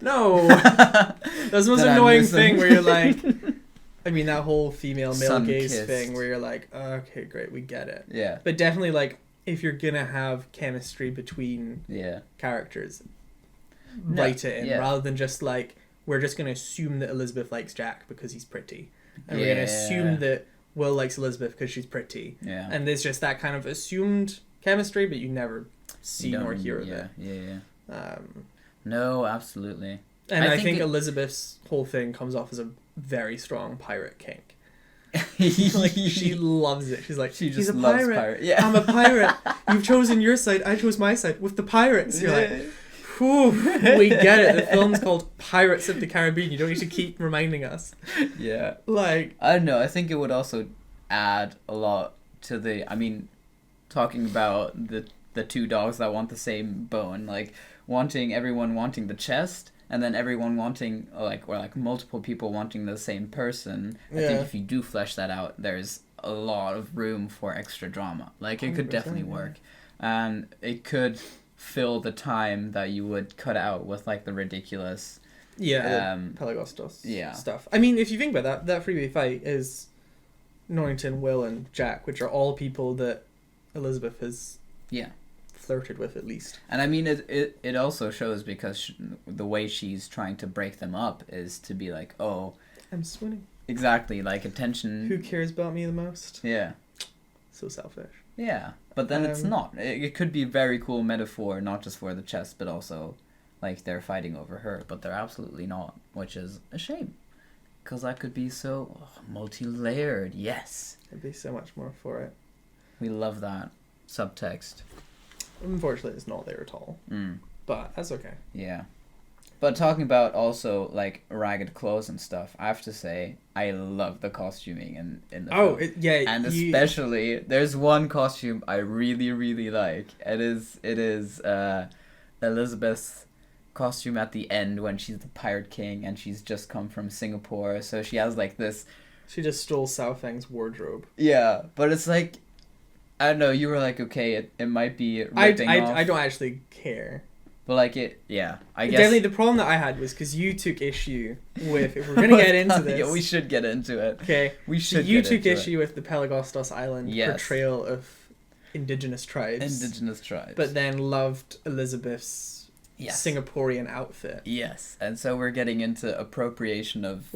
No! That's the most annoying thing where you're like... I mean, that whole female-male gaze thing where you're like, oh, okay, great, we get it. Yeah. But definitely, like, if you're gonna have chemistry between characters, write it in, rather than just, like, we're just gonna assume that Elizabeth likes Jack because he's pretty. And we're gonna assume that Will likes Elizabeth because she's pretty. Yeah. And there's just that kind of assumed chemistry, but you never see nor hear of it. Yeah. No, absolutely. And I think Elizabeth's whole thing comes off as a very strong pirate kink. Like, she loves it. She's like, he's a pirate. Yeah. I'm a pirate. You've chosen your side. I chose my side with the pirates. You're like, whew, we get it. The film's called Pirates of the Caribbean. You don't need to keep reminding us. Yeah. Like, I don't know. I think it would also add a lot to the... I mean, talking about the two dogs that want the same bone, like everyone wanting the chest. And then everyone wanting, or multiple people wanting the same person. I think if you do flesh that out, there's a lot of room for extra drama. Like, it could definitely work. And it could fill the time that you would cut out with, like, the ridiculous... Pelagostos stuff. I mean, if you think about that freeway fight is Norrington, Will, and Jack, which are all people that Elizabeth has... flirted with, at least. And I mean, it also shows because the way she's trying to break them up is to be like, oh, I'm swooning. Exactly, like attention. Who cares about me the most? Yeah. So selfish. Yeah, but then it's not. It could be a very cool metaphor, not just for the chest, but also like they're fighting over her, but they're absolutely not, which is a shame. Because that could be so multi-layered. Yes. There'd be so much more for it. We love that subtext. Unfortunately, it's not there at all. But that's okay. Yeah. But talking about also, like, ragged clothes and stuff, I have to say, I love the costuming in the film. And especially, there's one costume I really, really like. It is Elizabeth's costume at the end when she's the Pirate King and she's just come from Singapore. So she has, like, this... She just stole Sao Feng's wardrobe. Yeah, but it's like... I don't know, you were like, okay, it might be ripping off. I don't actually care. But like I guess... Definitely the problem that I had was because you took issue with... If we're going to get into this... Yeah, we should get into it. Okay. You took issue with the Pelagostos Island portrayal of indigenous tribes. But then loved Elizabeth's Singaporean outfit. Yes. And so we're getting into appropriation of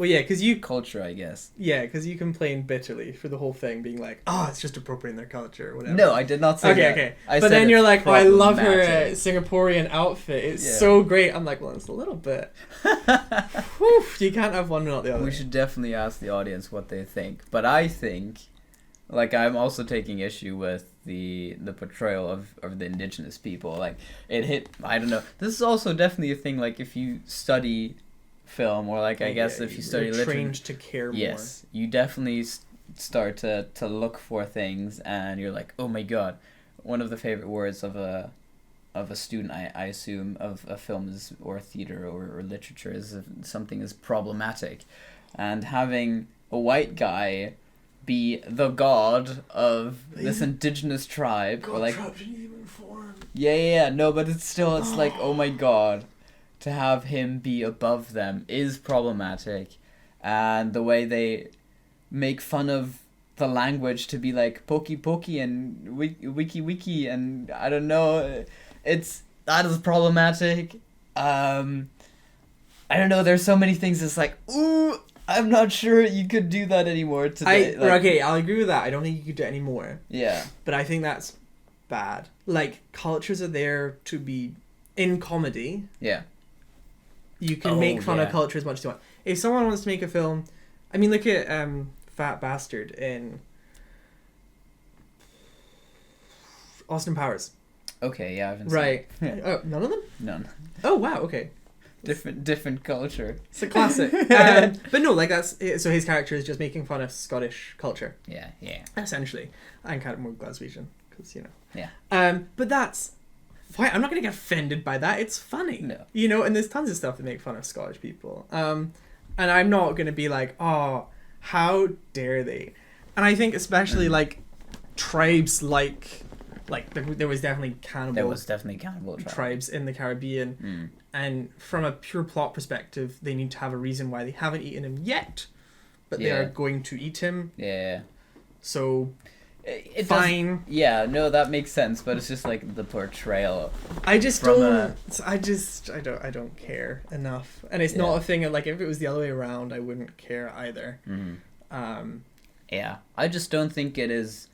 culture, I guess. Yeah, because you complained bitterly for the whole thing being like, it's just appropriating their culture or whatever. No, I did not say that. Okay. But then you're like, I love her Singaporean outfit. It's so great. I'm like, well, it's a little bit. Whew, you can't have one without the other. We should definitely ask the audience what they think. But I think, like, I'm also taking issue with the portrayal of the indigenous people. Like, it hit, I don't know. This is also definitely a thing, like, if you study film, or like, I guess if you study literature. Trained to care more. Yes, you definitely start to look for things, and you're like, oh my god. One of the favorite words of a student, I assume, of a film is, or theater or literature is if something is problematic. And having a white guy be the god of this indigenous tribe. God, or like, tribes in human form. Yeah, no, but it's still, it's like, oh my god. To have him be above them is problematic. And the way they make fun of the language to be like pokey pokey and wiki wiki and I don't know, that is problematic. I don't know, there's so many things that's like, ooh, I'm not sure you could do that anymore today. Okay, I'll agree with that. I don't think you could do it anymore. Yeah. But I think that's bad. Like, cultures are there to be in comedy. Yeah. You can make fun of culture as much as you want. If someone wants to make a film, I mean, look at Fat Bastard in Austin Powers. Okay, yeah, I haven't right. seen it. Oh, none of them? None. Oh, wow, okay. Different culture. It's a classic. But no, like that's so his character is just making fun of Scottish culture. Yeah. Essentially, and kind of more Glaswegian because Yeah. But that's fine. I'm not gonna get offended by that. It's funny. No. And there's tons of stuff that make fun of Scottish people. And I'm not gonna be like, oh, how dare they? And I think especially like tribes like there was definitely cannibal tribes in the Caribbean. And from a pure plot perspective, they need to have a reason why they haven't eaten him yet, but they are going to eat him. Yeah. So, fine. Yeah, no, that makes sense, but it's just like the portrayal. I don't care enough, and it's not a thing of like if it was the other way around, I wouldn't care either. Yeah, I just don't think it is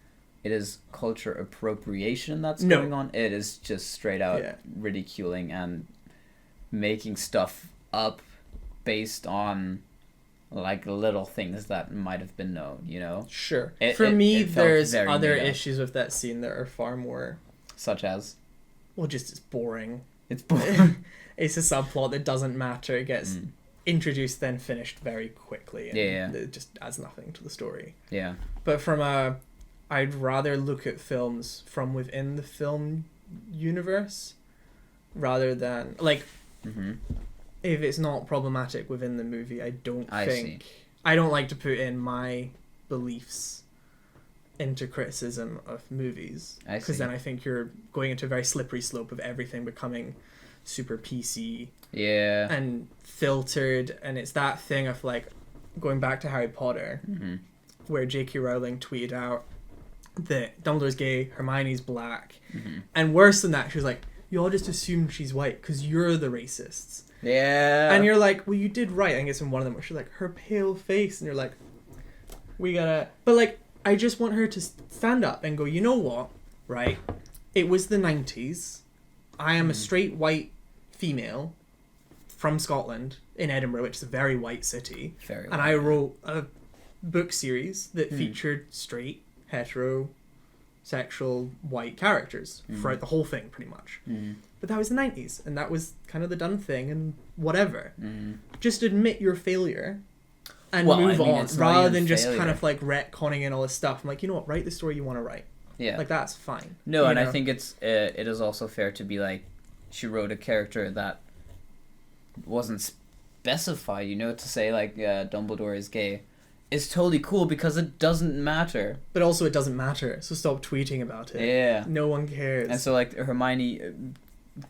culture appropriation that's going on. It is just straight out ridiculing and making stuff up based on like little things that might have been known, Sure. For me, there's other issues with that scene that are far more... Such as? Well, just it's boring. It's boring. It's a subplot that doesn't matter. It gets introduced, then finished very quickly. And it just adds nothing to the story. Yeah. But I'd rather look at films from within the film universe rather than... like... If it's not problematic within the movie, I don't like to put in my beliefs into criticism of movies, because then I think you're going into a very slippery slope of everything becoming super PC and filtered, and it's that thing of like going back to Harry Potter where J.K. Rowling tweeted out that Dumbledore's gay, Hermione's black, and worse than that, she was like, you all just assume she's white because you're the racists. Yeah. And you're like, well, you did right. I think it's in one of them where she's like, her pale face. And you're like, we gotta... But, like, I just want her to stand up and go, you know what? Right? It was the 90s. I am a straight white female from Scotland in Edinburgh, which is a very white city. Very white. And I wrote a book series that featured straight, heterosexual, white characters throughout the whole thing, pretty much. But that was the 90s, and that was kind of the done thing, and whatever. Just admit your failure and move on, rather than just kind of like retconning and all this stuff. I'm like, you know what, write the story you want to write. Yeah. Like, that's fine. No, and I think it is also fair to be like, she wrote a character that wasn't specified, to say like Dumbledore is gay. It's totally cool because it doesn't matter. But also it doesn't matter, so stop tweeting about it. Yeah. No one cares. And so like Hermione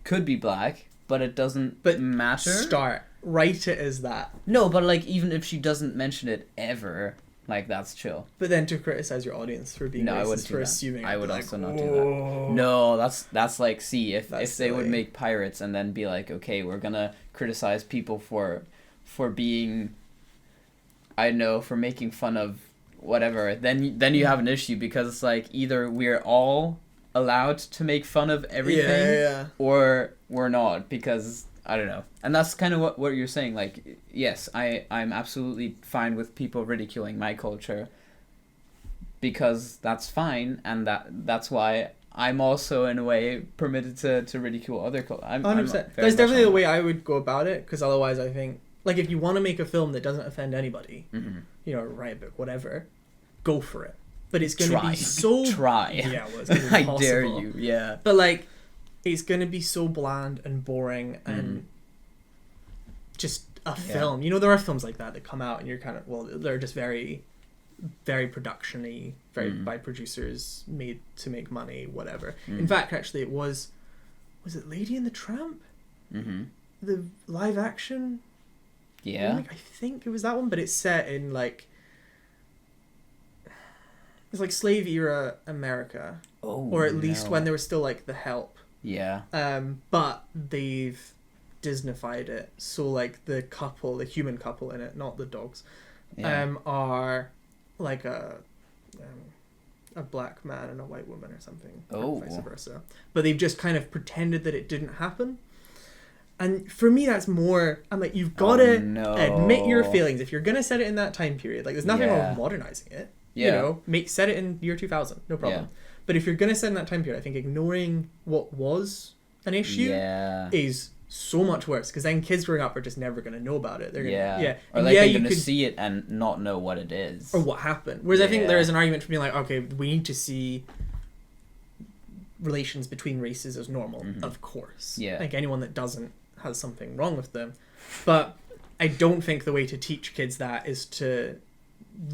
could be black, but it doesn't matter. Write it as that. No, but like even if she doesn't mention it ever, like that's chill. But then to criticize your audience for being racist, for assuming I would also not do that. No, that's like, see, if they would make pirates and then be like, okay, we're gonna criticize people for being, I don't know, for making fun of whatever, then you have an issue, because it's like either we're all allowed to make fun of everything or we're not, because I don't know. And that's kind of what you're saying, like, yes, I'm absolutely fine with people ridiculing my culture, because that's fine, and that's why I'm also in a way permitted to ridicule other culture. 100%. That's definitely the way I would go about it, because otherwise I think, like, if you want to make a film that doesn't offend anybody, write a book, whatever, go for it. But it's going to be so... Try. Yeah, well, it's going to be impossible. I dare you, yeah. But, like, it's going to be so bland and boring and just a film. There are films like that come out and you're kind of... Well, they're just very, very production-y, by producers, made to make money, whatever. In fact, actually, it was... Was it Lady and the Tramp? The live action... Yeah. I think it was that one, but it's set in, like... It's like slave era America. Oh, or at least when there was still like The Help. Yeah. But they've Disneyfied it. So like the human couple in it, not the dogs, are like a black man and a white woman or something, or vice versa. But they've just kind of pretended that it didn't happen. And for me, that's more, I'm like, you've got to admit your feelings. If you're going to set it in that time period, like, there's nothing wrong with modernizing it. You know, set it in year 2000, no problem. But if you're going to set in that time period, I think ignoring what was an issue is so much worse, because then kids growing up are just never going to know about it. They're gonna, or like they're going to see it and not know what it is. Or what happened. Whereas I think there is an argument for being like, okay, we need to see relations between races as normal, of course. Yeah. Like, anyone that doesn't has something wrong with them. But I don't think the way to teach kids that is to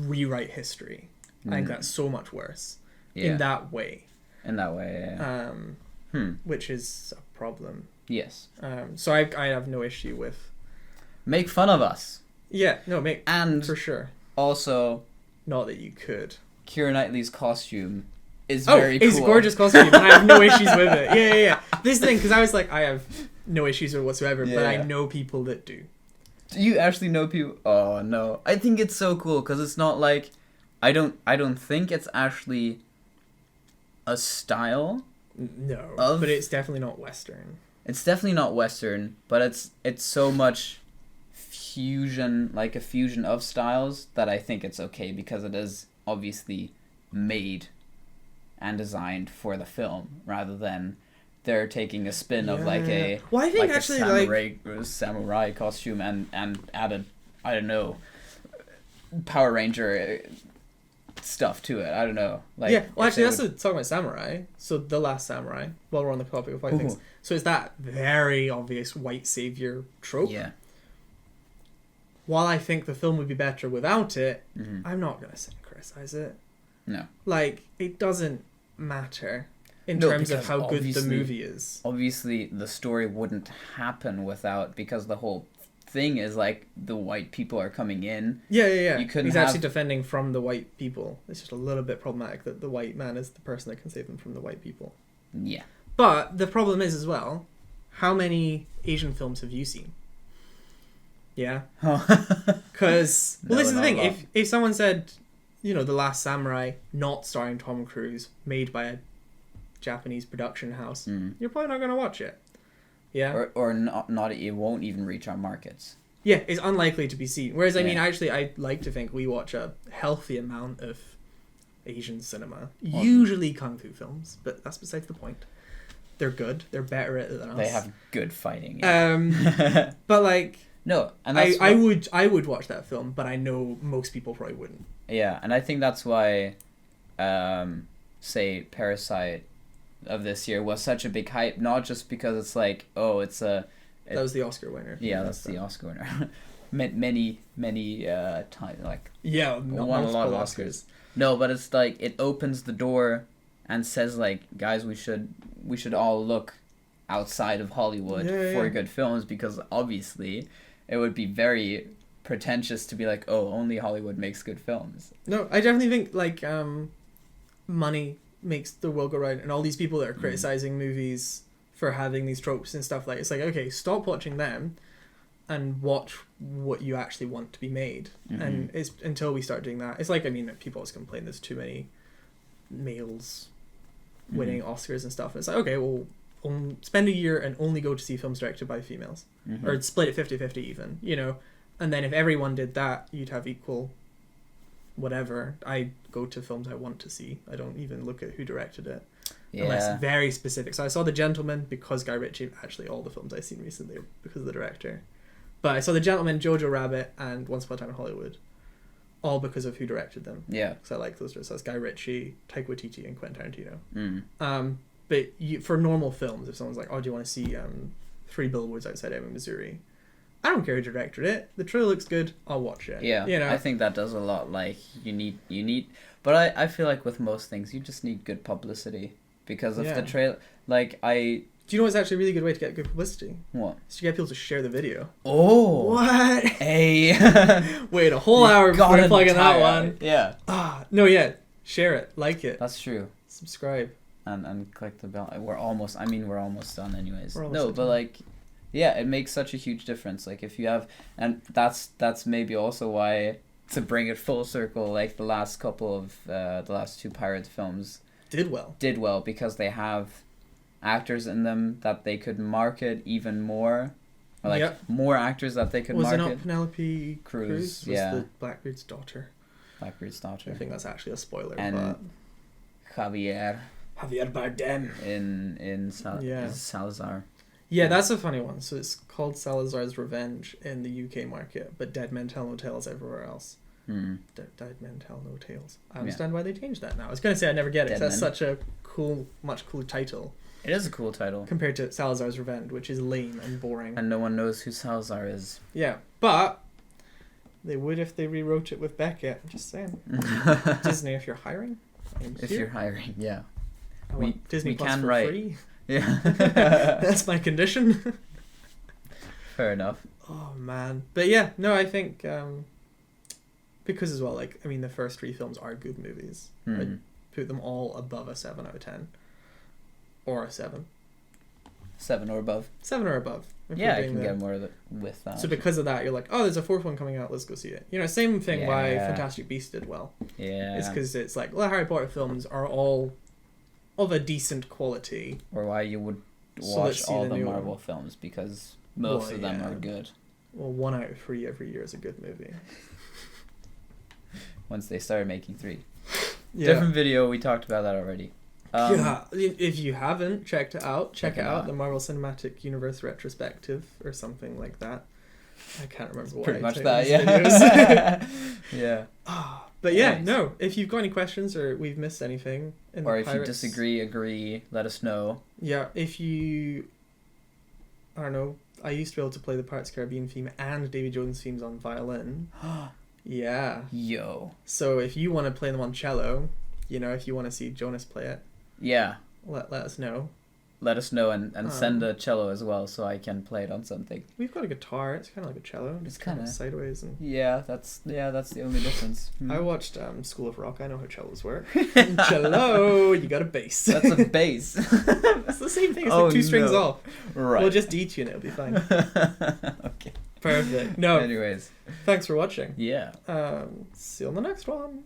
rewrite history. I think that's so much worse in that way. Which is a problem. Yes. So I have no issue with... Make fun of us. Yeah, no, and for sure. Also... Not that you could. Keira Knightley's costume is very cool. It's a gorgeous costume. I have no issues with it. Yeah. This is the thing, because I was like, I have no issues with it whatsoever, but I know people that do. Do you actually know people? Oh, no. I think it's so cool, because it's not like... I don't think it's actually a style. No, but it's definitely not Western. It's definitely not Western, but it's so much fusion, like a fusion of styles, that I think it's okay, because it is obviously made and designed for the film, rather than they're taking a spin of like a samurai costume and added, I don't know, Power Ranger stuff to it. I don't know. Actually, that's talking about samurai. So The Last Samurai, while we're on the topic of white things. So it's that very obvious white savior trope. Yeah. While I think the film would be better without it, I'm not going to sit and criticize it. No. Like, it doesn't matter in terms of how good the movie is. Obviously, the story wouldn't happen without, because the whole thing is like the white people are coming in. Yeah. He's actually defending from the white people. It's just a little bit problematic that the white man is the person that can save them from the white people. Yeah. But the problem is as well, how many Asian films have you seen? Yeah. Because this is the thing. If someone said, The Last Samurai, not starring Tom Cruise, made by a Japanese production house, you're probably not going to watch it. Yeah. Or not, it won't even reach our markets. Yeah, it's unlikely to be seen. Whereas, I mean, actually, I like to think we watch a healthy amount of Asian cinema. Usually kung fu films, but that's besides the point. They're good. They're better at it than us. They have good fighting. Yeah. But like... No, and I would watch that film, but I know most people probably wouldn't. Yeah, and I think that's why, say, Parasite of this year was such a big hype, not just because it's like, that was the Oscar winner. Yeah, that's the Oscar winner. many times, like, won a lot of Oscars. No, but it's like it opens the door and says like, guys, we should all look outside of Hollywood for good films, because obviously it would be very pretentious to be like, only Hollywood makes good films. No, I definitely think like money makes the world go round, and all these people that are criticizing movies for having these tropes and stuff, like, it's like, okay, stop watching them and watch what you actually want to be made. And it's until we start doing that, it's like, I mean, people always complain there's too many males winning Oscars and stuff, and it's like, okay, well, spend a year and only go to see films directed by females, or split it 50-50 even, and then if everyone did that, you'd have equal whatever. I go to films I want to see. I don't even look at who directed it. Unless very specific. So I saw The Gentleman because Guy Ritchie. Actually, all the films I've seen recently are because of the director. But I saw The Gentleman, Jojo Rabbit, and Once Upon a Time in Hollywood, all because of who directed them. Yeah. Because I like those. So that's Guy Ritchie, Taika Waititi, and Quentin Tarantino. But for normal films, if someone's like, do you want to see 3 Billboards Outside Ebbing, Missouri? I don't care who directed it. The trailer looks good. I'll watch it. Yeah, I think that does a lot. Like, you need, but I feel like with most things, you just need good publicity, because of the trailer. Like, do you know what's actually a really good way to get good publicity? What? Is to get people to share the video. Oh. What? Hey. Wait a whole hour before plugging that one. Yeah. No, share it, like it. That's true. Subscribe. And click the bell. We're almost done anyways. But like, yeah, it makes such a huge difference. Like, if you have, and that's maybe also why to bring it full circle, like the last two Pirates films did well because they have actors in them that they could market even more, or like more actors that they could market. Was it not Penelope Cruz? Was yeah, the Blackbeard's daughter. I think that's actually a spoiler. And but Javier Bardem in Salazar. Yeah, that's a funny one. So it's called Salazar's Revenge in the UK market, but Dead Men Tell No Tales everywhere else. Dead Men Tell No Tales. I understand why they changed that now. I was going to say I never get it. That's such a much cooler title. It is a cool title. Compared to Salazar's Revenge, which is lame and boring. And no one knows who Salazar is. Yeah, but they would if they rewrote it with Beckett. I'm just saying. Disney, if you're hiring. If you're hiring, yeah. Disney Plus can for write. Free. Yeah. That's my condition. Fair enough. Oh, man. But yeah, no, I think... because as well, like, I mean, the first 3 films are good movies. I'd put them all above a 7 out of 10. Or a 7. 7 or above. 7 or above. Yeah, I can get more of it with that. So because of that, you're like, oh, there's a 4th one coming out, let's go see it. You know, same thing why Fantastic Beasts did well. Yeah. It's because it's like, well, the Harry Potter films are all of a decent quality. Or why you would watch all the Marvel films, because most of them are good. Well, 1 out of 3 every year is a good movie. Once they started making 3. Yeah. Different video, we talked about that already. If you haven't checked it out, check it out. The Marvel Cinematic Universe Retrospective or something like that. I can't remember what. Pretty much that, yeah. Yeah. But yeah, no. If you've got any questions or we've missed anything, or if you disagree, agree, let us know. Yeah, if you, I don't know. I used to be able to play the Pirates of the Caribbean theme and Davy Jones themes on violin. Yeah. Yo. So if you want to play them on cello, you know, if you want to see Jonas play it. Yeah. Let us know. Let us know and send a cello as well so I can play it on something. We've got a guitar. It's kind of like a cello. It's kind of sideways and. Yeah, that's the only difference. I watched School of Rock. I know how cellos work. Cello, you got a bass. That's a bass. It's the same thing. It's like 2 strings off. Right. We'll just detune it. It'll be fine. Okay. Perfect. No. Anyways. Thanks for watching. Yeah. See you on the next one.